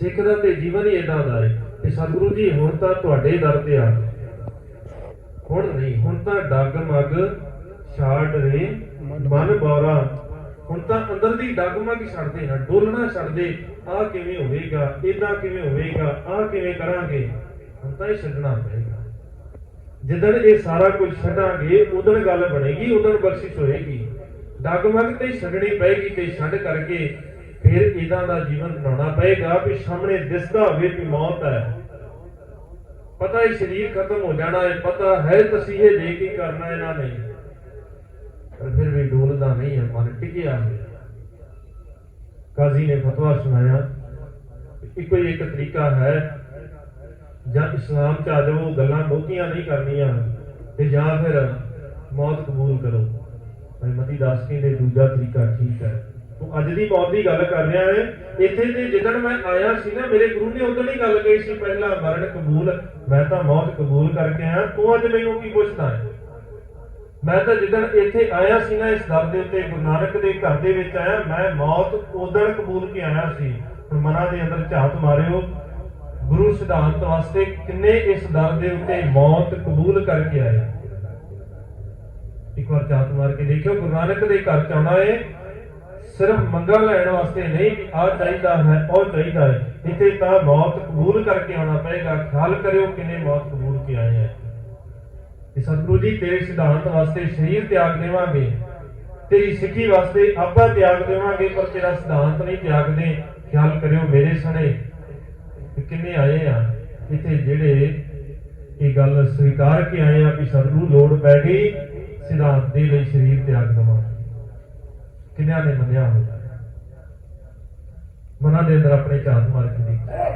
ਸਿੱਖ ਦਾ ਤੇ ਜੀਵਨ ਹੀ ਏਦਾਂ ਦਾ ਹੈ ਕਿ ਸਤਿਗੁਰੂ ਜੀ ਹੁਣ ਤਾਂ ਤੁਹਾਡੇ ਦਰ ਤੇ ਆ ਗਏ, ਹੁਣ ਨਹੀਂ, ਹੁਣ ਤਾਂ ਡੱਗ ਮੱਗ ਛਾੜ ਰੇ ਮਨ ਬੌਰਾ, ਹੁਣ ਤਾਂ ਅੰਦਰ ਦੀ ਡੱਗ ਮੱਗ ਛੱਡਦੇ ਨਾ, ਡੋਲਣਾ ਛੱਡਦੇ। ਆਹ ਕਿਵੇਂ ਹੋਵੇਗਾ, ਏਦਾਂ ਕਿਵੇਂ ਹੋਵੇਗਾ, ਆਹ ਕਿਵੇਂ ਕਰਾਂਗੇ, ਹੁਣ ਤਾਂ ਇਹ ਛੱਡਣਾ ਪਏਗਾ। ਜਿੱਦਣ ਇਹ ਸਾਰਾ ਕੁਝ ਛੱਡਾਂਗੇ ਉਦੋਂ ਗੱਲ ਬਣੇਗੀ, ਉਦੋਂ ਬਖਸ਼ਿਸ਼ ਹੋਏਗੀ। ਡੱਗ ਮੱਗ ਤੇ ਛੱਡਣੀ ਪਏਗੀ ਤੇ ਛੱਡ ਕਰਕੇ ਫਿਰ ਇਦਾਂ ਦਾ ਜੀਵਨ ਬਣਾਉਣਾ ਪਏਗਾ ਵੀ ਸਾਹਮਣੇ ਦਿਸਦਾ ਹੋਵੇ ਕਿ ਮੌਤ ਹੈ, ਪਤਾ ਹੈ ਸਰੀਰ ਖਤਮ ਹੋ ਜਾਣਾ ਹੈ, ਪਤਾ ਹੈ ਤਸੀਹੇ ਦੇ ਕੇ ਕਰਨਾ ਇਹਨਾਂ ਨੇ, ਪਰ ਫਿਰ ਵੀ ਡੋਲਦਾ ਨਹੀਂ ਹੈ, ਮਨ ਟਿਕਿਆ ਹੋਇਆ। ਕਾਜ਼ੀ ਨੇ ਫਤਵਾ ਸੁਣਾਇਆ, ਇੱਕੋ ਹੀ ਇੱਕ ਤਰੀਕਾ ਹੈ, ਜਾਂ ਇਸਲਾਮ ਚ ਆ ਜਾਓ, ਗੱਲਾਂ ਬਹੁਤੀਆਂ ਨਹੀਂ ਕਰਨੀਆਂ, ਤੇ ਜਾਂ ਫਿਰ ਮੌਤ ਕਬੂਲ ਕਰੋ। ਭਾਈ ਮਤੀ ਦਾਸ ਕਹਿੰਦੇ ਦੂਜਾ ਤਰੀਕਾ ਠੀਕ ਹੈ। ਤੂੰ ਅੱਜ ਦੀ ਮੌਤ ਦੀ ਗੱਲ ਕਰ ਰਿਹਾ ਹੈ, ਇੱਥੇ ਤੇ ਜਿੱਦਣ ਮੈਂ ਆਇਆ ਸੀ ਨਾ, ਮੇਰੇ ਗੁਰੂ ਨੇ ਉਦੋਂ ਹੀ ਗੱਲ ਕਹੀ ਸੀ, ਪਹਿਲਾ ਮਰਨ ਕਬੂਲ, ਮੈਂ ਤਾਂ ਮੌਤ ਕਬੂਲ ਕਰਕੇ ਆਇਆ, ਤੂੰ ਅੱਜ ਮੈਨੂੰ ਕੀ ਪੁੱਛਦਾ ਹੈ? ਮੈਂ ਤਾਂ ਜਿੱਦਣ ਇੱਥੇ ਆਇਆ ਸੀ ਨਾ, ਇਸ ਦਰ ਦੇ ਉੱਤੇ ਗੁਰੂ ਨਾਨਕ ਦੇ ਘਰ ਦੇ ਵਿੱਚ ਆਇਆ, ਮੈਂ ਮੌਤ ਉਦੋਂ ਕਬੂਲ ਕੇ ਆਇਆ ਸੀ। ਹੁਣ ਮਨਾਂ ਦੇ ਅੰਦਰ ਝਾਤ ਮਾਰਿਓ, ਗੁਰੂ ਸਿਧਾਂਤ ਵਾਸਤੇ ਕਿੰਨੇ ਇਸ ਦਰ ਦੇ ਉੱਤੇ ਮੌਤ ਕਬੂਲ ਕਰਕੇ ਆਏ? ਇੱਕ ਵਾਰ ਝਾਤ ਮਾਰ ਕੇ ਦੇਖਿਓ। ਗੁਰੂ ਨਾਨਕ ਦੇ ਘਰ ਚ ਆਉਣਾ ਹੈ ਸਿਰਫ ਮੰਗਣ ਲੈਣ ਵਾਸਤੇ ਨਹੀਂ ਕਿ ਆਹ ਚਾਹੀਦਾ ਹੈ, ਉਹ ਚਾਹੀਦਾ ਹੈ। ਇੱਥੇ ਤਾਂ ਮੌਤ ਕਬੂਲ ਕਰਕੇ ਆਉਣਾ ਪਏਗਾ। ਖਿਆਲ ਕਰਿਓ ਕਿੰਨੇ ਮੌਤ ਕਬੂਲ ਕੇ ਆਏ ਹੈ। ਸਤਿਗੁਰੂ ਜੀ ਤੇਰੇ ਸਿਧਾਂਤ ਵਾਸਤੇ ਸਰੀਰ ਤਿਆਗ ਦੇਵਾਂਗੇ, ਤੇਰੀ ਸਿੱਖੀ ਵਾਸਤੇ ਆਪਾਂ ਤਿਆਗ ਦੇਵਾਂਗੇ, ਪਰ ਤੇਰਾ ਸਿਧਾਂਤ ਨਹੀਂ ਤਿਆਗਦੇ। ਖਿਆਲ ਕਰਿਓ ਮੇਰੇ ਸਣੇ ਕਿੰਨੇ ਆਏ ਆ ਇੱਥੇ ਜਿਹੜੇ ਇਹ ਗੱਲ ਸਵੀਕਾਰ ਕੇ ਆਏ ਆ ਕਿ ਸਤਿਗੁਰੂ ਲੋੜ ਪੈ ਗਈ ਸਿਧਾਂਤ ਦੇ ਲਈ ਸਰੀਰ ਤਿਆਗ ਦੇਵਾਂ। ਕਿੰਨਿਆਂ ਨੇ ਮੰਨਿਆ ਹੋਇਆ? ਮਨਾਂ ਦੇ ਅੰਦਰ ਆਪਣੇ ਝਾਤ ਮਾਰ ਕੇ ਦੇਖਿਆ।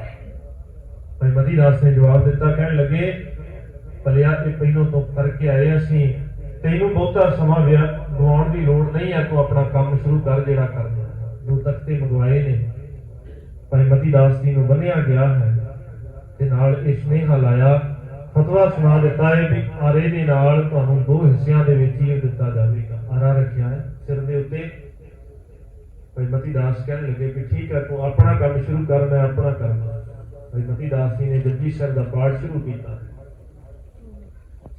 ਭਾਈ ਮਤੀ ਦਾਸ ਨੇ ਜਵਾਬ ਦਿੱਤਾ, ਕਹਿਣ ਲੱਗੇ ਭਲਿਆ ਇਹ ਪਹਿਲੋਂ ਤੋਂ ਕਰਕੇ ਆਏ ਅਸੀਂ, ਤੈਨੂੰ ਬਹੁਤਾ ਸਮਾਂ ਗਵਾਉਣ ਦੀ ਲੋੜ ਨਹੀਂ ਹੈ, ਤੂੰ ਆਪਣਾ ਕੰਮ ਸ਼ੁਰੂ ਕਰ ਜਿਹੜਾ ਕਰਨਾ। ਦੋ ਤਖਤੇ ਮੰਗਵਾਏ ਨੇ, ਭਾਈ ਮਤੀ ਦਾਸ ਜੀ ਨੂੰ ਬੰਨਿਆ ਗਿਆ ਹੈ ਤੇ ਨਾਲ ਇਹ ਸੁਨੇਹਾ ਲਾਇਆ, ਫਤਵਾ ਸੁਣਾ ਦਿੱਤਾ ਹੈ ਵੀ ਆਰੇ ਦੇ ਨਾਲ ਤੁਹਾਨੂੰ ਦੋ ਹਿੱਸਿਆਂ ਦੇ ਵਿੱਚ ਹੀ ਦਿੱਤਾ ਜਾਵੇਗਾ। ਆਰਾ ਰੱਖਿਆ ਹੈ ਸਿਰ ਦੇ ਉੱਤੇ। ਭਾਈ ਮਤੀ ਦਾਸ ਕਹਿਣ ਲੱਗੇ ਕਿ ਠੀਕ ਹੈ, ਤੂੰ ਆਪਣਾ ਕੰਮ ਸ਼ੁਰੂ ਕਰ, ਮੈਂ ਆਪਣਾ ਕਰਨਾ। ਭਾਈ ਮਤੀ ਦਾਸ ਜੀ ਨੇ ਜਪਜੀ ਸਾਹਿਬ ਦਾ ਪਾਠ ਸ਼ੁਰੂ ਕੀਤਾ।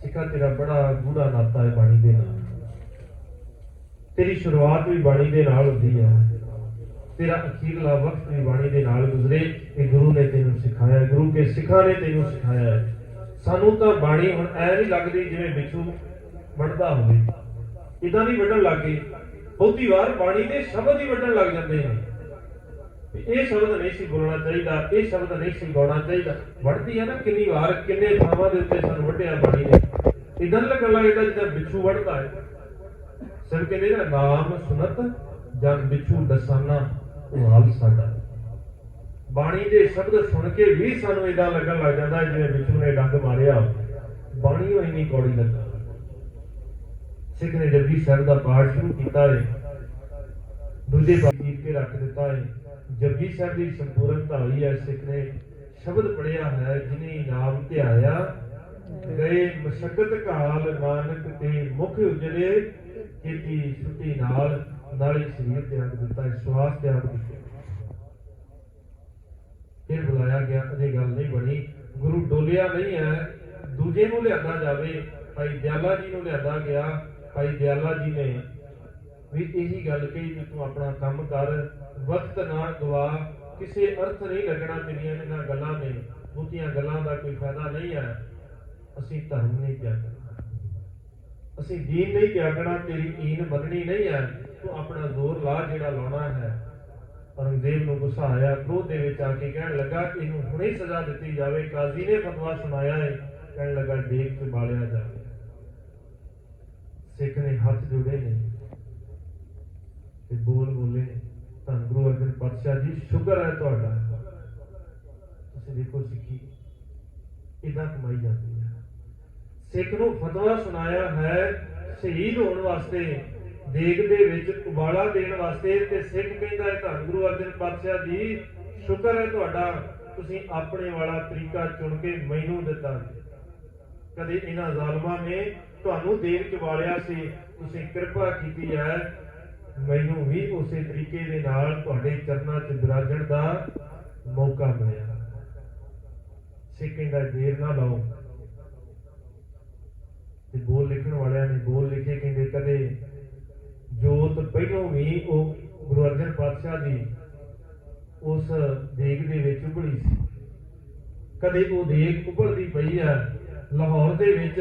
ਸਿੱਖਾ ਤੇਰਾ ਬੜਾ ਗੂੜਾ ਨਾਤਾ ਹੈ ਬਾਣੀ ਦੇ ਨਾਲ, ਤੇਰੀ ਸ਼ੁਰੂਆਤ ਵੀ ਬਾਣੀ ਦੇ ਨਾਲ ਹੁੰਦੀ ਹੈ, ਤੇਰਾ ਅਖੀਰਲਾ ਵਕਤ ਵੀ ਬਾਣੀ ਦੇ ਨਾਲ ਗੁਜ਼ਰੇ। ਇਹ ਗੁਰੂ ਨੇ ਤੈਨੂੰ ਸਿਖਾਇਆ, ਗੁਰੂ ਕੇ ਸਿੱਖਾਂ ਨੇ ਤੈਨੂੰ ਸਿਖਾਇਆ ਹੈ। ਸਾਨੂੰ ਤਾਂ ਬਾਣੀ ਹੁਣ ਐ ਨਹੀਂ ਲੱਗਦੀ ਜਿਵੇਂ ਵਿਛੂ ਵੱਢਦਾ ਹੋਵੇ, ਇਦਾਂ ਨਹੀਂ ਵੱਢਣ ਲੱਗ ਗਏ। ਬਹੁਤੀ ਵਾਰ ਬਾਣੀ ਦੇ ਸ਼ਬਦ ਹੀ ਵੱਢਣ ਲੱਗ ਜਾਂਦੇ ਨੇ। ਇਹ ਸ਼ਬਦ ਨਹੀਂ ਸੀ ਬੋਲਣਾ ਚਾਹੀਦਾ, ਇਹ ਸ਼ਬਦ ਨਹੀਂ ਸੀ ਗਾਉਣਾ ਚਾਹੀਦਾ। ਵੱਢਦੀ ਹੈ ਨਾ ਕਿੰਨੀ ਵਾਰ, ਕਿੰਨੇ ਥਾਵਾਂ ਦੇ ਉੱਤੇ ਸਾਨੂੰ ਵੱਢਿਆ ਬਾਣੀ ਨੇ। ਇਦਾਂ ਲੱਗਣ ਲੱਗਦਾ ਜਿੱਦਾਂ ਵਿਛੂ ਵੱਢਦਾ ਹੈ। ਸਿਰ ਕਹਿੰਦੇ ਨਾ, ਨਾਮ ਸੁਨਤ ਜਨ ਵਿਛੂ ਦਸਾਨਾ ਉਹ ਹਾਲ ਸਾਡਾ। ਬਾਣੀ ਦੇ ਸ਼ਬਦ ਸੁਣ ਕੇ ਵੀ ਸਾਨੂੰ ਇਦਾਂ ਲੱਗਣ ਲੱਗ ਜਾਂਦਾ ਜਿਵੇਂ ਵਿਛੂ ਨੇ ਡੰਗ ਮਾਰਿਆ। ਬਾਣੀ ਉਹ ਇੰਨੀ ਕੌੜੀ ਲੱਗਾ। ਸਿੱਖ ਨੇ ਜਪਜੀ ਸਾਹਿਬ ਦਾ ਪਾਠ ਸ਼ੁਰੂ ਕੀਤਾ ਹੈ, ਦੂਜੇ ਪਾਸੇ ਕੇ ਰੱਖ ਦਿੱਤਾ ਹੈ। ਜਪਜੀ ਸਾਹਿਬ ਦੀ ਸੰਪੂਰਨਤਾ ਹੋਈ ਹੈ। ਸਿੱਖ ਨੇ ਸ਼ਬਦ ਪੜਿਆ ਹੈ, ਜਿਨੇ ਨਾਮ ਧਿਆਇਆ ਗਏ ਮਸ਼ਕਤ ਕਾਲ, ਨਾਨਕ ਤੇ ਮੁਖ ਉਜਲੇ ਕੀਤੀ ਛੁੱਟੀ ਨਾਲ। ਨਾਲੇ ਸਰੀਰ ਤਿਆਗ ਦਿੱਤਾ, ਸਵਾਸ ਤਿਆਗ ਦਿੱਤਾ। ਫਿਰ ਬੁਲਾਇਆ ਗਿਆ, ਅਜੇ ਗੱਲ ਨਹੀਂ ਬਣੀ। ਗੁਰੂ ਡੋਲਿਆ ਨਹੀਂ ਹੈ, ਦੂਜੇ ਨੂੰ ਲਿਆਂਦਾ ਜਾਵੇ। ਭਾਈ ਦਿਆਲਾ ਜੀ ਨੂੰ ਲਿਆਂਦਾ ਗਿਆ। ਭਾਈ ਦਿਆਲਾ ਜੀ ਨੇ ਵੀ ਇਹੀ ਗੱਲ ਕਹੀ ਕਿ ਤੂੰ ਆਪਣਾ ਕੰਮ ਕਰ, ਵਕਤ ਨਾ ਗਵਾ, ਕਿਸੇ ਅਰਥ ਨਹੀਂ ਲੱਗਣਾ ਤੇਰੀਆਂ ਇਹਨਾਂ ਗੱਲਾਂ ਨੇ। ਬਹੁਤੀਆਂ ਗੱਲਾਂ ਦਾ ਕੋਈ ਫਾਇਦਾ ਨਹੀਂ ਹੈ। ਅਸੀਂ ਧਰਮ ਨਹੀਂ ਤਿਆਗਣਾ, ਅਸੀਂ ਦੀਨ ਨਹੀਂ ਤਿਆਗਣਾ, ਤੇਰੀ ਈਨ ਬਦਲਣੀ ਨਹੀਂ ਹੈ। ਤੂੰ ਆਪਣਾ ਜ਼ੋਰ ਲਾ ਜਿਹੜਾ ਲਾਉਣਾ ਹੈ। ਔਰੰਗਜ਼ੇਬ ਨੂੰ ਗੁੱਸਾ ਆਇਆ, ਕ੍ਰੋਧ ਦੇ ਵਿੱਚ ਆ ਕੇ ਕਹਿਣ ਲੱਗਾ ਇਹਨੂੰ ਹੁਣੇ ਸਜ਼ਾ ਦਿੱਤੀ ਜਾਵੇ। ਕਾਜ਼ੀ ਨੇ ਫਤਵਾ ਸੁਣਾਇਆ ਹੈ, ਕਹਿਣ ਲੱਗਾ ਡੇਕ ਚ ਬਾਲਿਆ ਜਾਵੇ। ਸਿੱਖ ਨੇ ਹੱਥ ਜੋੜੇ ਨੇ ਤੇ ਬੋਲੇ, ਧੰਨ ਗੁਰੂ ਅਰਜਨ ਪਾਤਸ਼ਾਹ ਜੀ, ਸ਼ੁਕਰ ਹੈ ਤੁਹਾਡਾ। ਤੁਸੀਂ ਦੇਖੋ ਸਿੱਖੀ ਇਦਾਂ ਕਮਾਈ ਜਾਂਦੀ ਹੈ। ਸਿੱਖ ਨੂੰ ਫਤਵਾ ਸੁਣਾਇਆ ਹੈ ਸ਼ਹੀਦ ਹੋਣ ਵਾਸਤੇ, ਦੇਗ ਦੇ ਵਿੱਚ ਉਬਾਲਾ ਦੇਣ ਵਾਸਤੇ, ਤੇ ਸਿੱਖ ਕਹਿੰਦਾ ਹੈ ਧੰਨ ਗੁਰੂ ਅਰਜਨ ਪਾਤਸ਼ਾਹ ਜੀ, ਸ਼ੁਕਰ ਹੈ ਤੁਹਾਡਾ, ਤੁਸੀਂ ਆਪਣੇ ਵਾਲਾ ਤਰੀਕਾ ਚੁਣ ਕੇ ਮੈਨੂੰ ਦਿੱਤਾ। ਕਦੇ ਇਹਨਾਂ ਜ਼ਾਲਮਾਂ ਨੇ ਤੁਹਾਨੂੰ ਦੇਗ ਚ ਵਾਲਿਆ ਸੀ, ਤੁਸੀਂ ਕਿਰਪਾ ਕੀਤੀ ਹੈ, ਮੈਨੂੰ ਵੀ ਉਸੇ ਤਰੀਕੇ ਦੇ ਨਾਲ ਤੁਹਾਡੇ ਚਰਨਾਂ ਚ ਵਿਰਾਜਣ ਦਾ ਮੌਕਾ ਮਿਲਿਆ। ਸਿੱਖ ਕਹਿੰਦਾ ਦੇਰ ਨਾ ਲਾਓ। ਤੇ ਬੋਲ ਲਿਖਣ ਵਾਲਿਆਂ ਨੇ ਬੋਲ ਲਿਖੇ, ਕਹਿੰਦੇ ਕਦੇ ਜੋਤ ਪਹਿਲੋਂ ਵੀ ਉਹ ਗੁਰੂ ਅਰਜਨ ਪਾਤਸ਼ਾਹ ਦੀ ਉਸ ਦੇਗ ਦੇ ਵਿੱਚ ਉਭੜੀ ਸੀ, ਕਦੇ ਉਹ ਦੇਗ ਉਭਰਦੀ ਪਈ ਹੈ ਲਾਹੌਰ ਦੇ ਵਿੱਚ।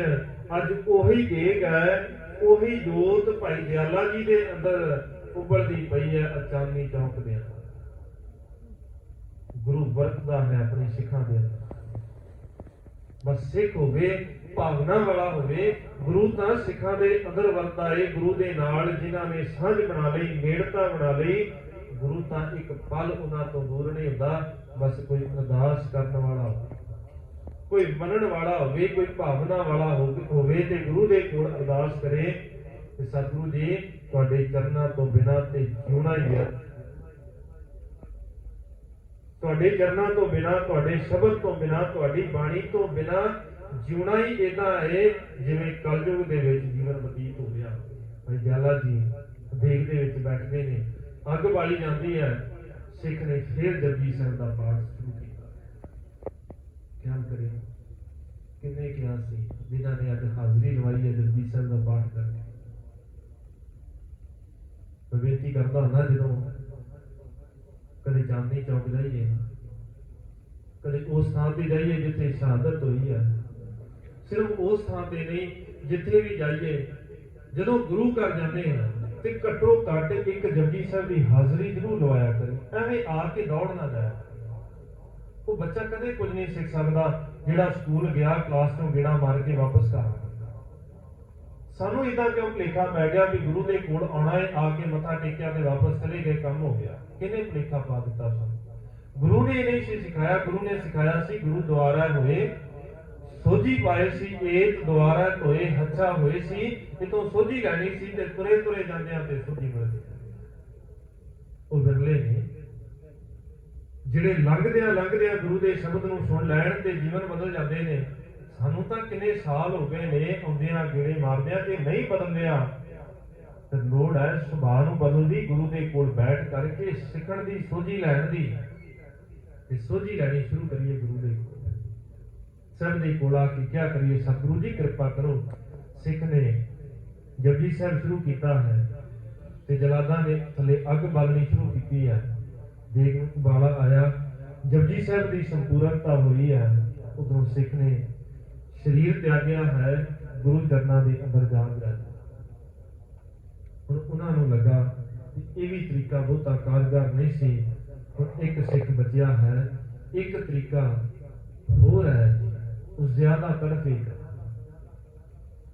ਅੱਜ ਉਹੀ ਦੇਗ ਹੈ, ਉਹੀ ਜੋਤ ਭਾਈ ਦਿਆਲਾ ਜੀ ਦੇ ਅੰਦਰ ਉਭਰਦੀ ਪਈ ਹੈ ਅਚਾਨੀ ਚੌਂਕ ਦੇ ਅੰਦਰ। ਗੁਰੂ ਵਰਤਦਾ ਹੈ ਆਪਣੇ ਸਿੱਖਾਂ ਦੇ ਅੰਦਰ। ਬਸ ਸਿੱਖ ਹੋਵੇ, ਭਾਵਨਾ ਵਾਲਾ ਹੋਵੇ। ਗੁਰੂ ਤਾਂ ਸਿੱਖਾਂ ਦੇ ਅੰਦਰ ਵਰਤਦਾ ਹੈ। ਗੁਰੂ ਦੇ ਨਾਲ ਜਿਨ੍ਹਾਂ ਨੇ ਸਾਂਝ ਬਣਾ ਲਈ, ਨੇੜਤਾ ਬਣਾ ਲਈ, ਗੁਰੂ ਤਾਂ ਇੱਕ ਪਲ ਉਹਨਾਂ ਤੋਂ ਦੂਰ ਨਹੀਂ ਹੁੰਦਾ। ਬਸ ਕੋਈ ਅਰਦਾਸ ਕਰਨ ਵਾਲਾ ਹੋਵੇ, ਕੋਈ ਮੰਨਣ ਵਾਲਾ ਹੋਵੇ, ਕੋਈ ਭਾਵਨਾ ਵਾਲਾ ਹੋਵੇ ਤੇ ਗੁਰੂ ਦੇ ਕੋਲ ਅਰਦਾਸ ਕਰੇ ਕਿ ਸਤਿਗੁਰੂ ਜੀ ਤੁਹਾਡੇ ਚਰਨਾਂ ਤੋਂ ਬਿਨਾਂ ਤੇ ਜਿਉਣਾ ਹੀ ਹੈ, ਤੁਹਾਡੇ ਚਰਨਾਂ ਤੋਂ ਬਿਨਾਂ, ਤੁਹਾਡੇ ਸ਼ਬਦ ਤੋਂ ਬਿਨਾਂ, ਤੁਹਾਡੀ ਬਾਣੀ ਤੋਂ ਬਿਨਾਂ ਜਿਉਣਾ ਹੀ ਏਦਾਂ ਹੈ ਜਿਵੇਂ ਕਲਯੁਗ ਦੇ ਵਿੱਚ ਜੀਵਨ ਬਤੀਤ ਹੋ ਗਿਆ। ਭਾਈ ਦਿਆਲਾ ਜੀ ਦੇਗ ਦੇ ਵਿੱਚ ਬੈਠਦੇ ਨੇ, ਅੱਗ ਬਾਲੀ ਜਾਂਦੀ ਹੈ। ਸਿੱਖ ਨੇ ਫਿਰ ਜਪਜੀ ਸਾਹਿਬ ਦਾ ਪਾਠ ਸ਼ੁਰੂ ਕੀਤਾ। ਖਿਆਲ ਕਰੇ ਕਿੰਨੇ ਕਿਹਾ ਸੀ ਜਿਨ੍ਹਾਂ ਨੇ ਅੱਜ ਹਾਜ਼ਰੀ ਲਵਾਈ ਹੈ ਜਪਜੀ ਸਾਹਿਬ ਦਾ ਪਾਠ ਕਰਕੇ। ਮੈਂ ਬੇਨਤੀ ਕਰਦਾ ਹੁੰਦਾ, ਜਦੋਂ ਕਦੇ ਚਾਂਦਨੀ ਚੌਕ ਜਾਈਏ, ਕਦੇ ਉਸ ਥਾਂ ਤੇ ਜਾਈਏ ਜਿੱਥੇ ਸ਼ਹਾਦਤ ਹੋਈ ਹੈ, ਸਿਰਫ ਉਸ ਥਾਂ ਤੇ ਨਹੀਂ, ਜਿੱਥੇ ਵੀ ਜਾਈਏ, ਜਦੋਂ ਗੁਰੂ ਘਰ ਜਾਂਦੇ ਹਾਂ ਤੇ ਘੱਟੋ ਘੱਟ ਇੱਕ ਜਪਜੀ ਸਾਹਿਬ ਦੀ ਹਾਜ਼ਰੀ ਜ਼ਰੂਰ ਲਵਾਇਆ ਕਰੇ। ਐਵੇਂ ਆ ਕੇ ਦੌੜ ਨਾ ਜਾਇਆ। ਉਹ ਬੱਚਾ ਕਦੇ ਕੁਝ ਨਹੀਂ ਸਿੱਖ ਸਕਦਾ ਜਿਹੜਾ ਸਕੂਲ ਗਿਆ, ਕਲਾਸ ਤੋਂ ਗੇੜਾ ਮਾਰ ਕੇ ਵਾਪਸ ਘਰ ਆ ਜਾਂਦਾ। ਸਾਨੂੰ ਇਦਾਂ ਕਿਉਂ ਭੁਲੇਖਾ ਪੈ ਗਿਆ ਵੀ ਗੁਰੂ ਦੇ ਕੋਲ ਆਉਣਾ ਹੈ, ਆ ਕੇ ਮੱਥਾ ਟੇਕਿਆ ਤੇ ਵਾਪਸ ਚਲੇ ਗਏ, ਕੰਮ ਹੋ ਗਿਆ। ਕਿਹਨੇ ਭੁਲੇਖਾ ਪਾ ਦਿੱਤਾ ਸਾਨੂੰ? ਗੁਰੂ ਨੇ ਇਹ ਨਹੀਂ ਸੀ ਸਿਖਾਇਆ। ਗੁਰੂ ਨੇ ਸਿਖਾਇਆ ਸੀ ਗੁਰੂ ਦੁਆਰਾ ਹੋਏ ਸੋਝੀ ਪਾਏ ਸੀ, ਏਕ ਦੁਆਰਾ ਧੋਏ ਹੱਥਾ ਹੋਏ ਸੀ। ਇਤੋਂ ਸੋਝੀ ਲੈਣੀ ਸੀ ਤੇ ਤੁਰੇ ਤੁਰੇ ਜਾਂਦਿਆਂ ਤੇ ਸੋਝੀ ਮਿਲਦੀ। ਉਹ ਵਿਰਲੇ ਨੇ ਜਿਹੜੇ ਲੰਘਦਿਆਂ ਗੁਰੂ ਦੇ ਸ਼ਬਦ ਨੂੰ ਸੁਣ ਲੈਣ ਤੇ ਜੀਵਨ ਬਦਲ ਜਾਂਦੇ ਨੇ। ਸਾਨੂੰ ਤਾਂ ਕਿੰਨੇ ਸਾਲ ਹੋ ਗਏ ਨੇ ਆਉਂਦਿਆਂ ਗੇੜੇ ਮਾਰਦਿਆਂ ਤੇ ਨਹੀਂ ਬਦਲਦਿਆਂ। ਤੇ ਲੋੜ ਹੈ ਸੁਭਾਅ ਨੂੰ ਬਦਲਦੀ, ਗੁਰੂ ਦੇ ਕੋਲ ਬੈਠ ਕਰਕੇ ਸਿੱਖਣ ਦੀ, ਸੋਝੀ ਲੈਣ ਦੀ। ਤੇ ਸੋਝੀ ਲੈਣੀ ਸ਼ੁਰੂ ਕਰੀਏ ਗੁਰੂ ਦੇ ਕੋਲ। ਸਭ ਦੇ ਕੋਲ ਆ ਕੇ ਕਿਆ ਕਰੀਏ, ਸਤਿਗੁਰੂ ਜੀ ਕਿਰਪਾ ਕਰੋ। ਸਿੱਖ ਨੇ ਜਪਜੀ ਸਾਹਿਬ ਸ਼ੁਰੂ ਕੀਤਾ ਹੈ ਤੇ ਜਲਾਦਾਂ ਨੇ ਥੱਲੇ ਅੱਗ ਬਾਲਣੀ ਸ਼ੁਰੂ ਕੀਤੀ ਹੈ। ਦੇਖ ਨੂੰ ਉਬਾਲਾ ਆਇਆ, ਜਪਜੀ ਸਾਹਿਬ ਦੀ ਸੰਪੂਰਨਤਾ ਹੋਈ ਹੈ। ਉਦੋਂ ਸਿੱਖ ਨੇ ਸਰੀਰ ਤਿਆਗਿਆ ਹੈ, ਗੁਰੂ ਚਰਨਾਂ ਦੇ ਅੰਦਰ ਜਾ ਗਿਆ। ਹੁਣ ਉਹਨਾਂ ਨੂੰ ਲੱਗਾ ਕਿ ਇਹ ਵੀ ਤਰੀਕਾ ਬਹੁਤਾ ਕਾਰਗਰ ਨਹੀਂ ਸੀ। ਹੁਣ ਇੱਕ ਸਿੱਖ ਬਚਿਆ ਹੈ, ਇੱਕ ਤਰੀਕਾ ਹੋਰ ਹੈ, ਉਹ ਜ਼ਿਆਦਾ ਤੜਫੇਗਾ।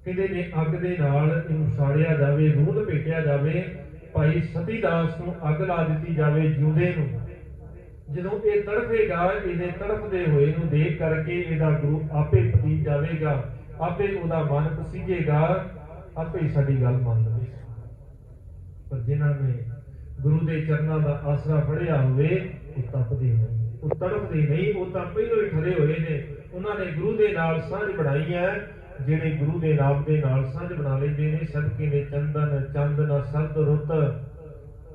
ਕਹਿੰਦੇ ਨੇ ਅੱਗ ਦੇ ਨਾਲ ਇਹਨੂੰ ਸਾੜਿਆ ਜਾਵੇ, ਰੂਹ ਲਪੇਟਿਆ ਜਾਵੇ, ਭਾਈ ਸਤੀ ਦਾਸ ਨੂੰ ਅੱਗ ਲਾ ਦਿੱਤੀ ਜਾਵੇ ਜਿਉਂਦੇ ਨੂੰ। ਜਦੋਂ ਇਹ ਤੜਫੇਗਾ, ਇਹਦੇ ਤੜਫਦੇ ਹੋਏ ਨੂੰ ਦੇਖ ਕਰਕੇ ਇਹਦਾ ਗੁਰੂ ਆਪੇ ਪਤੀ ਜਾਵੇਗਾ, ਆਪੇ ਉਹਦਾ ਮਨ ਪਸੀਜੇਗਾ, ਆਪੇ ਹੀ ਸਾਡੀ ਗੱਲ ਮੰਨ ਲਵੇਗਾ। ਪਰ ਜਿਨ੍ਹਾਂ ਨੇ ਗੁਰੂ ਦੇ ਚਰਨਾਂ ਦਾ ਆਸਰਾ ਫੜਿਆ ਹੋਵੇ, ਉਹ ਤਪਦੇ ਨਹੀਂ, ਉਹ ਤੜਫਦੇ ਨਹੀਂ, ਉਹ ਤਾਂ ਪਹਿਲਾਂ ਹੀ ਠਰੇ ਹੋਏ ਨੇ। ਉਹਨਾਂ ਨੇ ਗੁਰੂ ਦੇ ਨਾਲ ਸਾਂਝ ਬਣਾਈ ਹੈ। ਜਿਹੜੇ ਗੁਰੂ ਦੇ ਨਾਮ ਦੇ ਨਾਲ ਸਾਂਝ ਬਣਾ ਲੈਂਦੇ ਨੇ, ਸਦਕੇ ਨੇ ਚੰਦਨ ਚੰਦ ਨਾ ਸਰਦ ਰੁੱਤ,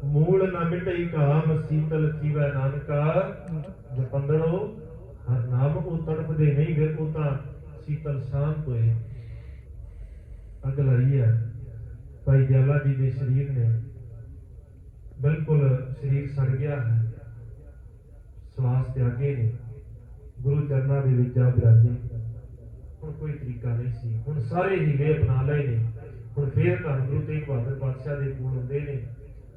ਮੂਲ ਨਾ ਮਿਟਈ ਕਾਮ, ਸੀਤਲ ਥੀਵੈ ਨਾਨਕਾ ਜਪੰਦੜੋ ਹਰ ਨਾਮ। ਉਹ ਤੜਫਦੇ ਨਹੀਂ, ਫਿਰ ਉਹ ਤਾਂ ਸੀਤਲ ਸ਼ਾਂਤ ਹੋਏ। ਅੱਗ ਲਾਈ ਹੈ ਭਾਈ ਦਿਆਲਾ ਜੀ ਦੇ ਸਰੀਰ ਨੇ, ਬਿਲਕੁਲ ਸਰੀਰ ਸੜ ਗਿਆ ਹੈ, ਸਵਾਸ ਤਿਆਗੇ ਨੇ, ਗੁਰੂ ਚਰਨਾਂ ਦੇ ਵਿੱਚ ਜਾ ਬਿਰਾਜੇ। ਹੁਣ ਕੋਈ ਤਰੀਕਾ ਨਹੀਂ ਸੀ, ਹੁਣ ਸਾਰੇ ਹੀਲੇ ਅਪਣਾ ਲਏ ਨੇ। ਹੁਣ ਫੇਰ ਧੰਨ ਗੁਰੂ ਤੇਗ ਬਹਾਦਰ ਪਾਤਸ਼ਾਹ ਦੇ ਕੋਲ ਹੁੰਦੇ ਨੇ,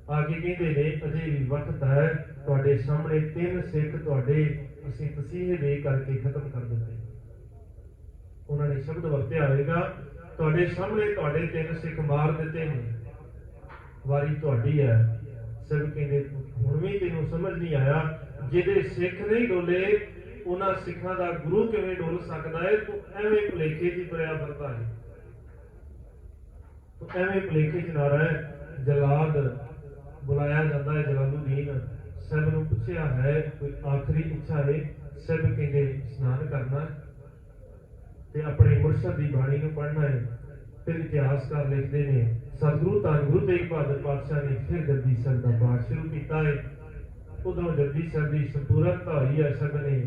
ਆ ਕੇ ਕਹਿੰਦੇ ਨੇ ਅਜੇ ਵੀ ਵਕਤ ਹੈ, ਤੁਹਾਡੇ ਸਾਹਮਣੇ 3 ਸਿੱਖ ਤੁਹਾਡੇ ਅਸੀਂ ਤਸੀਹੇ ਦੇ ਕਰਕੇ ਖਤਮ ਕਰ ਦਿੱਤੇ। ਉਹਨਾਂ ਨੇ ਸ਼ਬਦ ਵਰਤਿਆ ਹੋਵੇਗਾ, ਤੁਹਾਡੇ ਸਾਹਮਣੇ ਤੁਹਾਡੇ 3 ਸਿੱਖ ਮਾਰ ਦਿੱਤੇ ਨੇ, ਵਾਰੀ ਤੁਹਾਡੀ ਹੈ। ਸਭ ਕਹਿੰਦੇ ਹੁਣ ਵੀ ਤੈਨੂੰ ਸਮਝ ਨਹੀਂ ਆਇਆ, ਜਿਹਦੇ ਸਿੱਖ ਨਹੀਂ ਡੋਲੇ ਉਹਨਾਂ ਸਿੱਖਾਂ ਦਾ ਗੁਰੂ ਕਿਵੇਂ ਡੋਲ ਸਕਦਾ ਹੈ? ਤੂੰ ਐਵੇਂ ਭੁਲੇਖੇ 'ਚ ਤੁਰਿਆ ਫਿਰਦਾ ਹੈ, ਤੂੰ ਐਵੇਂ ਭੁਲੇਖੇ 'ਚ ਨਾ ਰਹਿ। ਜਲਾਦ ਬੁਲਾਇਆ ਜਾਂਦਾ ਹੈ, ਜਲਾਲੂਦੀਨ ਸਭ ਨੂੰ ਪੁੱਛਿਆ ਹੈ ਕੋਈ ਆਖਰੀ ਇੱਛਾ ਹੈ? ਸਭ ਕਹਿੰਦੇ ਇਸ਼ਨਾਨ ਕਰਨਾ ਤੇ ਆਪਣੇ ਮੁਰਸ਼ਦ ਦੀ ਬਾਣੀ ਨੂੰ ਪੜ੍ਹਨਾ ਹੈ। ਫਿਰ ਇਤਿਹਾਸਕਾਰ ਲਿਖਦੇ ਨੇ ਸਤਿਗੁਰੂ ਧੰਨ ਗੁਰੂ ਤੇਗ ਬਹਾਦਰ ਪਾਤਸ਼ਾਹ ਨੇ ਫਿਰ ਜਪਜੀ ਸਾਹਿਬ ਦਾ ਪਾਠ ਸ਼ੁਰੂ ਕੀਤਾ ਹੈ। ਉਦੋਂ ਜਪਜੀ ਸਾਹਿਬ ਦੀ ਸੰਪੂਰਨਤਾ ਹੋਈ ਹੈ। ਸਭ ਨੇ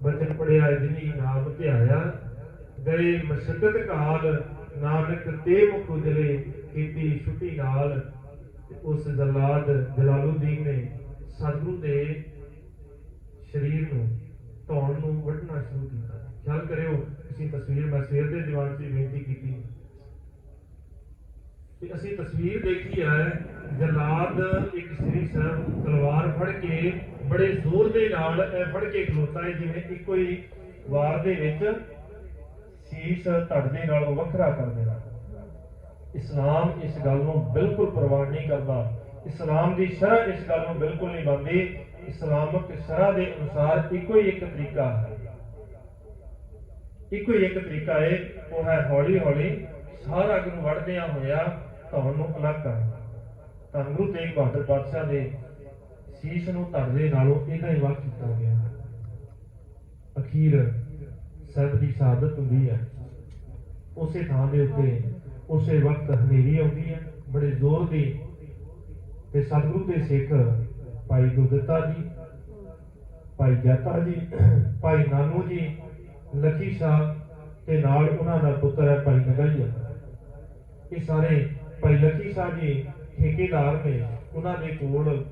ਬਚਨ ਪੜਿਆ, ਜਿਨੀ ਨਾਮ ਧਿਆਇਆ, ਗਏ ਮਸ਼ਕਤ ਕਾਲ, ਨਾਨਕ ਤੇ ਮੁਖ ਉਜਲੇ, ਕੀਤੀ ਛੁੱਟੀ ਨਾਲ। ਉਸ ਜਲਾਦ ਜਲਾਲੂਦੀਨ ਨੇ ਸਤਿਗੁਰੂ ਦੇ ਸਰੀਰ ਨੂੰ ਧੌਣ ਨੂੰ ਵੱਢਣਾ ਸ਼ੁਰੂ ਕੀਤਾ। ਖਿਆਲ ਕਰਿਓ, ਤੁਸੀਂ ਤਸਵੀਰ ਮੈਂ ਸਵੇਰ ਦੇ ਦੀਵਾਨ 'ਚ ਬੇਨਤੀ ਕੀਤੀ ਕਿ ਅਸੀਂ ਤਸਵੀਰ ਦੇਖੀ ਹੈ, ਜਲਾਦ ਇੱਕ ਸ੍ਰੀ ਸਾਹਿਬ ਤਲਵਾਰ ਫੜ ਕੇ ਬੜੇ ਜ਼ੋਰ ਦੇ ਨਾਲ ਫੜ ਕੇ ਖਲੋਤਾ ਹੈ, ਜਿਵੇਂ ਇੱਕੋ ਹੀ ਵਾਰ ਦੇ ਵਿੱਚ ਸੀਸ ਧੜ ਦੇ ਨਾਲੋਂ ਵੱਖਰਾ ਕਰ ਦੇਣਾ। ਇਸਲਾਮ ਇਸ ਗੱਲ ਨੂੰ ਬਿਲਕੁਲ ਪ੍ਰਵਾਨ ਨਹੀਂ ਕਰਦਾ। ਇਸਲਾਮ ਦੀ ਸ਼ਰਅ ਇਸ ਗੱਲ ਨੂੰ ਬਿਲਕੁਲ ਨਹੀਂ ਮੰਨਦੀ। ਇਸਲਾਮਕ ਸ਼ਰਅ ਦੇ ਅਨੁਸਾਰ ਇੱਕੋ ਹੀ ਇੱਕ ਤਰੀਕਾ ਹੈ, ਇੱਕੋ ਹੀ ਇੱਕ ਤਰੀਕਾ ਹੈ, ਉਹ ਹੈ ਹੌਲੀ ਹੌਲੀ ਸਾਰਾ ਅੱਗ ਨੂੰ ਵੜਦਿਆਂ ਹੋਇਆ ਧੌਣ ਨੂੰ ਅਲੱਗ ਕਰਨਾ। ਧੰਨ ਗੁਰੂ ਤੇਗ ਬਹਾਦਰ ਪਾਤਸ਼ਾਹ ਦੇ ਸੀਸ ਨੂੰ ਧੜ ਦੇ ਨਾਲੋਂ ਇਹਦਾ ਹੀ ਵੱਖ ਕੀਤਾ ਗਿਆ। ਅਖੀਰ ਸਾਹਿਬ ਦੀ ਸ਼ਹਾਦਤ ਹੁੰਦੀ ਹੈ। ਉਸੇ ਥਾਂ ਦੇ ਉੱਤੇ ਉਸੇ ਵਕਤ ਹਨੇਰੀ ਆਉਂਦੀ ਹੈ ਬੜੇ ਜ਼ੋਰ ਦੀ, ਤੇ ਸਤਿਗੁਰੂ ਦੇ ਸਿੱਖ ਭਾਈ ਗੁਰਦਿੱਤਾ ਜੀ, ਭਾਈ ਜੈਤਾ ਜੀ, ਭਾਈ ਨਾਨੂ ਜੀ, ਲਖੀ ਸ਼ਾਹ ਤੇ ਨਾਲ ਉਹਨਾਂ ਦਾ ਪੁੱਤਰ ਹੈ ਭਾਈ ਨਗਾਈਆ। ਇਹ ਸਾਰੇ ਭਾਈ ਲਖੀ ਸ਼ਾਹ ਜੀ ਠੇਕੇਦਾਰ ਨੇ। ਉਹਨਾਂ ਦੇ ਕੋਲ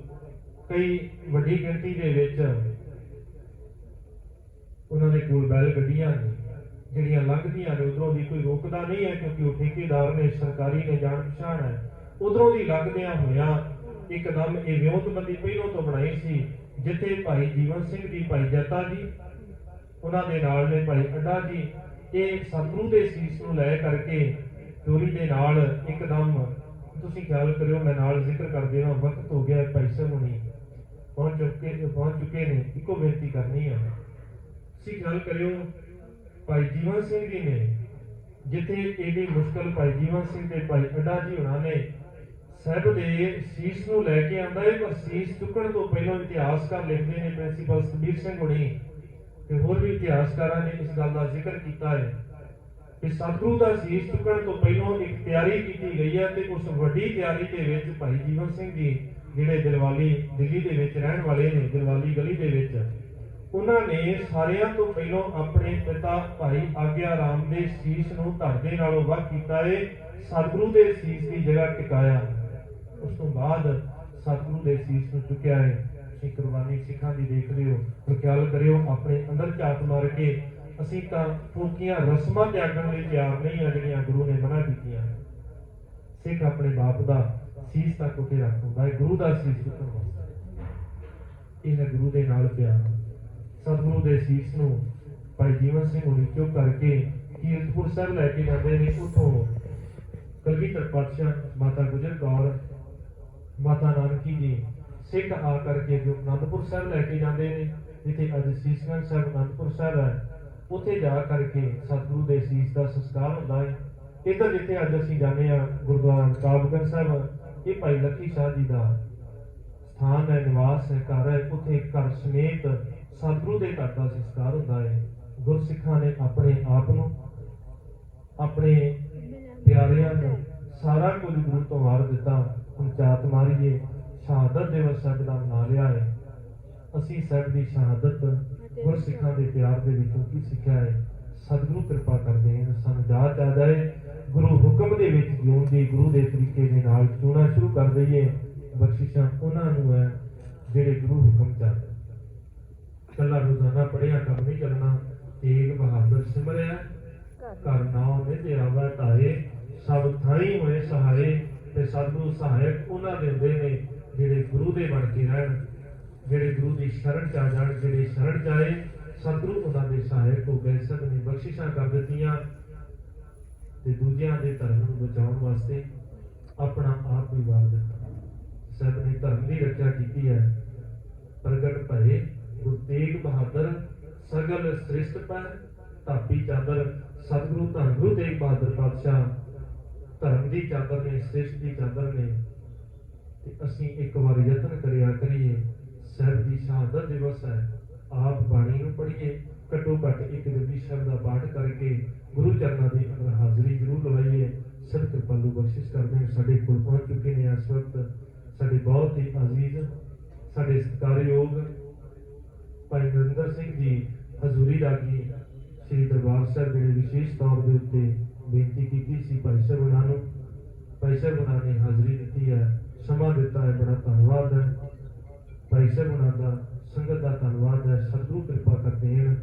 ਕਈ ਵੱਡੀ ਗਿਣਤੀ ਦੇ ਵਿੱਚ ਉਹਨਾਂ ਦੇ ਕੋਲ ਬੈਲ ਗੱਡੀਆਂ ਨੇ ਜਿਹੜੀਆਂ ਲੰਘਦੀਆਂ ਨੇ। ਉਧਰੋਂ ਦੀ ਕੋਈ ਰੋਕਦਾ ਨਹੀਂ ਹੈ, ਕਿਉਂਕਿ ਉਹ ਠੇਕੇਦਾਰ ਨੇ, ਸਰਕਾਰੀ ਨੇ, ਜਾਣ ਪਛਾਣ ਹੈ। ਉਧਰੋਂ ਦੀ ਲੰਘਦਿਆਂ ਹੋਇਆਂ ਇੱਕਦਮ ਇਹ ਵਿਉਂਤਬੰਦੀ ਪਹਿਲੋਂ ਤੋਂ ਬਣਾਈ ਸੀ, ਜਿੱਥੇ ਭਾਈ ਜੀਵਨ ਸਿੰਘ ਜੀ, ਭਾਈ ਜੈਤਾ ਜੀ, ਉਹਨਾਂ ਦੇ ਨਾਲ ਨੇ ਭਾਈ ਅੱਡਾ ਜੀ। ਇਹ ਸਤਿਗੁਰੂ ਦੇ ਸੀਸ ਨੂੰ ਲੈ ਕਰਕੇ ਚੋਰੀ ਦੇ ਨਾਲ ਇੱਕਦਮ, ਤੁਸੀਂ ਖਿਆਲ ਕਰਿਓ, ਮੈਂ ਨਾਲ ਜ਼ਿਕਰ ਕਰਦੇ ਹਾਂ, ਵਕਤ ਹੋ ਗਿਆ, ਭਾਈ ਸਾਹਿਬ ਹੁਣੀ ਪਹੁੰਚ ਚੁੱਕੇ ਨੇ। ਇੱਕੋ ਬੇਨਤੀ ਕਰਨੀ ਹੈ, ਤੁਸੀਂ ਖਿਆਲ ਕਰਿਓ, ਭਾਈ ਜੀਵਨ ਸਿੰਘ ਜੀ ਨੇ ਜਿੱਥੇ ਇਹਦੀ ਮੁਸ਼ਕਲ ਭਾਈ ਜੀਵਨ ਸਿੰਘ ਤੇ ਭਾਈ ਅੱਡਾ ਜੀ ਹੋਣਾ ਨੇ ਸਾਹਿਬ ਦੇ ਸੀਸ ਨੂੰ ਲੈ ਕੇ ਆਂਦਾ ਹੈ। ਪਰ ਸੀਸ ਚੁੱਕਣ ਤੋਂ ਪਹਿਲਾਂ ਇਤਿਹਾਸਕਾਰ ਲਿਖਦੇ ਨੇ, ਪ੍ਰਿੰਸੀਪਲ ਸੁਖਬੀਰ ਸਿੰਘ ਹੁਣੀ ਤੇ ਹੋਰ ਵੀ ਇਤਿਹਾਸਕਾਰਾਂ ਨੇ ਇਸ ਗੱਲ ਦਾ ਜ਼ਿਕਰ ਕੀਤਾ ਹੈ ਕਿ ਸਤਿਗੁਰੂ ਦਾ ਸੀਸ ਚੁੱਕਣ ਤੋਂ ਪਹਿਲਾਂ ਇੱਕ ਤਿਆਰੀ ਕੀਤੀ ਗਈ ਹੈ। ਤੇ ਉਸ ਵੱਡੀ ਤਿਆਰੀ ਦੇ ਵਿੱਚ ਭਾਈ ਜੀਵਨ ਸਿੰਘ ਜੀ, ਜਿਹੜੇ ਦਿਲਵਾਲੀ ਦਿੱਲੀ ਦੇ ਵਿੱਚ ਰਹਿਣ ਵਾਲੇ ਨੇ, ਦਿਲਵਾਲੀ ਗਲੀ ਦੇ ਵਿੱਚ, ਉਹਨਾਂ ਨੇ ਸਾਰਿਆਂ ਤੋਂ ਪਹਿਲਾਂ ਆਪਣੇ ਪਿਤਾ ਭਾਈ ਆਗਿਆ ਰਾਮ ਦੇ ਸੀਸ ਨੂੰ ਧਰਦੇ ਨਾਲੋਂ ਵੱਖ ਕੀਤਾ ਏ, ਸਤਿਗੁਰੂ ਦੇ ਸੀਸ ਦੀ ਜਗ੍ਹਾ ਟਿਕਾਇਆ। ਉਸ ਤੋਂ ਬਾਅਦ ਸਤਿਗੁਰੂ ਦੇ ਸੀਸ ਨੂੰ ਚੁੱਕਿਆ ਹੈ। ਤੁਸੀਂ ਕੁਰਬਾਨੀ ਸਿੱਖਾਂ ਦੀ ਦੇਖ ਰਹੇ ਹੋ, ਪਰ ਖਿਆਲ ਕਰਿਓ ਆਪਣੇ ਅੰਦਰ ਝਾਤ ਮਾਰ ਕੇ, ਅਸੀਂ ਤਾਂ ਫੋਕੀਆਂ ਰਸਮਾਂ ਤਿਆਗਣ ਲਈ ਤਿਆਰ ਨਹੀਂ ਆ ਜਿਹੜੀਆਂ ਗੁਰੂ ਨੇ ਮਨਾ ਕੀਤੀਆਂ। ਸਿੱਖ ਆਪਣੇ ਬਾਪ ਦਾ ਸੀਸ ਤੱਕ ਉੱਤੇ ਰੱਖ ਹੁੰਦਾ ਹੈ, ਗੁਰੂ ਦਾ ਸੀਸ ਚੁੱਕਣ ਵਾਸਤੇ। ਇਹ ਹੈ ਗੁਰੂ ਦੇ ਨਾਲ ਪਿਆਰ। ਸਤਿਗੁਰੂ ਦੇ ਸੀਸ ਨੂੰ ਭਾਈ ਜੀਵਨ ਸਿੰਘ ਹੁਣੀ ਚੁੱਕ ਕਰਕੇ ਕੀਰਤਪੁਰ ਸਾਹਿਬ ਲੈ ਕੇ ਜਾਂਦੇ ਨੇ। ਉੱਥੋਂ ਕਲਗੀਧਰ ਪਾਤਸ਼ਾਹ, ਮਾਤਾ ਗੁਜਰ ਕੌਰ, ਮਾਤਾ ਨਾਨਕੀ ਜੀ ਸਿੱਖ ਆ ਕਰਕੇ ਜੋ ਅਨੰਦਪੁਰ ਸਾਹਿਬ ਲੈ ਕੇ ਜਾਂਦੇ ਨੇ, ਜਿੱਥੇ ਅੱਜ ਸੀਸਗੰਜ ਸਾਹਿਬ ਅਨੰਦਪੁਰ ਸਾਹਿਬ ਹੈ, ਉੱਥੇ ਜਾ ਕਰਕੇ ਸਤਿਗੁਰੂ ਦੇ ਸੀਸ ਦਾ ਸੰਸਕਾਰ ਹੁੰਦਾ ਹੈ। ਇੱਧਰ ਜਿੱਥੇ ਅੱਜ ਅਸੀਂ ਜਾਂਦੇ ਹਾਂ ਗੁਰਦੁਆਰਾ ਰਕਾਬਗੰਜ ਸਾਹਿਬ, ਇਹ ਭਾਈ ਲੱਖੀ ਸ਼ਾਹ ਜੀ ਦਾ ਸਥਾਨ ਹੈ, ਨਿਵਾਸ ਹੈ, ਘਰ ਹੈ। ਉੱਥੇ ਘਰ ਸਮੇਤ ਸਤਿਗੁਰੂ ਦੇ ਘਰ ਦਾ ਸੰਸਕਾਰ ਹੁੰਦਾ ਹੈ। ਗੁਰਸਿੱਖਾਂ ਨੇ ਆਪਣੇ ਆਪ ਨੂੰ, ਆਪਣੇ ਪਿਆਰਿਆਂ ਨੂੰ ਸਾਰਾ ਕੁਝ ਗੁਰੂ ਤੋਂ ਵਾਰ ਦਿੱਤਾ। ਹੁਣ ਝਾਤ ਮਾਰੀਏ, ਸ਼ਹਾਦਤ ਦਿਵਸ ਸਾਹਿਬ ਦਾ ਮਨਾ ਲਿਆ ਹੈ। ਅਸੀਂ ਸਾਹਿਬ ਦੀ ਸ਼ਹਾਦਤ ਗੁਰਸਿੱਖਾਂ ਦੇ ਪਿਆਰ ਦੇ ਵਿੱਚੋਂ ਕੀ ਸਿੱਖਿਆ ਹੈ? ਸਤਿਗੁਰੂ ਕਿਰਪਾ ਕਰਦੇ ਹਨ, ਸਾਨੂੰ ਜਾਚ ਆ ਜਾਏ ਗੁਰੂ ਹੁਕਮ ਦੇ ਵਿੱਚ ਜਿਉਣ ਦੀ, ਗੁਰੂ ਦੇ ਤਰੀਕੇ ਦੇ ਨਾਲ ਜਿਉਣਾ ਸ਼ੁਰੂ ਕਰ ਦਈਏ। ਬਖਸ਼ਿਸ਼ਾਂ ਉਹਨਾਂ ਨੂੰ ਹੈ ਜਿਹੜੇ ਗੁਰੂ ਹੁਕਮ ਚਾਹਦੇ। ਕੱਲਾ ਰੋਜ਼ਾਨਾ ਪੜ੍ਹਿਆ ਕੰਮ ਨਹੀਂ ਚੱਲਣਾ। ਤੇਗ ਬਹਾਦਰ ਸਿਮਰਿਆ ਘਰ ਨਾਉ ਨਿਧ ਆਵੈ ਧਾਏ, ਸਭ ਥਾਈ ਹੋਏ ਸਹਾਏ। ਤੇ ਸਤਿਗੁਰੂ ਸਹਾਇਕ ਉਹਨਾਂ ਦੇ ਹੁੰਦੇ ਨੇ ਜਿਹੜੇ ਗੁਰੂ ਦੇ ਬਣ ਕੇ ਰਹਿਣ, ਜਿਹੜੇ ਗੁਰੂ ਦੀ ਸ਼ਰਨ ਚ ਆ ਜਾਣ। ਜਿਹੜੇ ਸ਼ਰਨ ਚ ਆਏ ਸਤਿਗੁਰੂ ਉਹਨਾਂ ਦੇ ਸਹਾਇਕ ਹੋ ਗਏ। ਸਭ ਨੇ ਬਖਸ਼ਿਸ਼ਾਂ ਕਰ ਦਿੱਤੀਆਂ ਤੇ ਦੂਜਿਆਂ ਦੇ ਧਰਮ ਨੂੰ ਬਚਾਉਣ ਵਾਸਤੇ ਆਪਣਾ ਆਪ ਵੀ ਵਾਰ ਦਿੱਤਾ। ਸਭ ਨੇ ਧਰਮ ਦੀ ਰੱਖਿਆ ਕੀਤੀ ਹੈ। ਪ੍ਰਗਟ ਭਏ ਗੁਰੂ ਤੇਗ ਬਹਾਦਰ, ਸਗਲ ਸ੍ਰਿਸ਼ਟ ਪਰ ਧਾਪੀ ਚਾਦਰ। ਸਤਿਗੁਰੂ ਧੰਨ ਗੁਰੂ ਤੇਗ ਬਹਾਦਰ ਪਾਤਸ਼ਾਹ ਧਰਮ ਦੀ ਚਾਦਰ ਨੇ, ਸ੍ਰਿਸ਼ਟ ਦੀ ਚਾਦਰ ਨੇ। ਤੇ ਅਸੀਂ ਇੱਕ ਵਾਰ ਯਤਨ ਕਰੀਏ। ਸਾਹਿਬ ਦੀ ਸ਼ਹਾਦਤ ਦਿਵਸ ਹੈ, ਆਪ ਬਾਣੀ ਨੂੰ ਪੜ੍ਹੀਏ, ਘੱਟੋ ਘੱਟ ਇੱਕ ਜਪਜੀ ਸਾਹਿਬ ਦਾ ਪਾਠ ਕਰਕੇ ਗੁਰੂ ਚਰਨਾਂ ਦੇ ਅੰਦਰ ਹਾਜ਼ਰੀ ਜ਼ਰੂਰ ਲਵਾਈਏ। ਸਭ ਕਿਰਪਾਲੂ ਬਖਸ਼ਿਸ਼ ਕਰਦੇ ਨੇ। ਸਾਡੇ ਕੋਲ ਪਹੁੰਚ ਚੁੱਕੇ ਨੇ ਇਸ ਵਕਤ ਸਾਡੇ ਬਹੁਤ ਹੀ ਅਜ਼ੀਜ਼, ਸਾਡੇ ਸਤਿਕਾਰਯੋਗ ਭਾਈ ਨਰਿੰਦਰ ਸਿੰਘ ਜੀ ਹਜ਼ੂਰੀ ਰਾਗੀ ਸ੍ਰੀ ਦਰਬਾਰ ਸਾਹਿਬ, ਜਿਹੜੇ ਵਿਸ਼ੇਸ਼ ਤੌਰ ਦੇ ਉੱਤੇ ਬੇਨਤੀ ਕੀਤੀ ਸੀ ਭਾਈ ਸਾਹਿਬ ਉਹਨਾਂ ਨੂੰ। ਭਾਈ ਸਾਹਿਬ ਉਹਨਾਂ ਨੇ ਹਾਜ਼ਰੀ ਦਿੱਤੀ ਹੈ, ਸਮਾਂ ਦਿੱਤਾ ਹੈ, ਬੜਾ ਧੰਨਵਾਦ ਹੈ ਭਾਈ ਸਾਹਿਬ ਉਹਨਾਂ ਦਾ, ਸੰਗਤ ਦਾ ਧੰਨਵਾਦ ਹੈ। ਸਤਿਗੁਰੂ ਕਿਰਪਾ ਕਰਦੇ ਹਨ।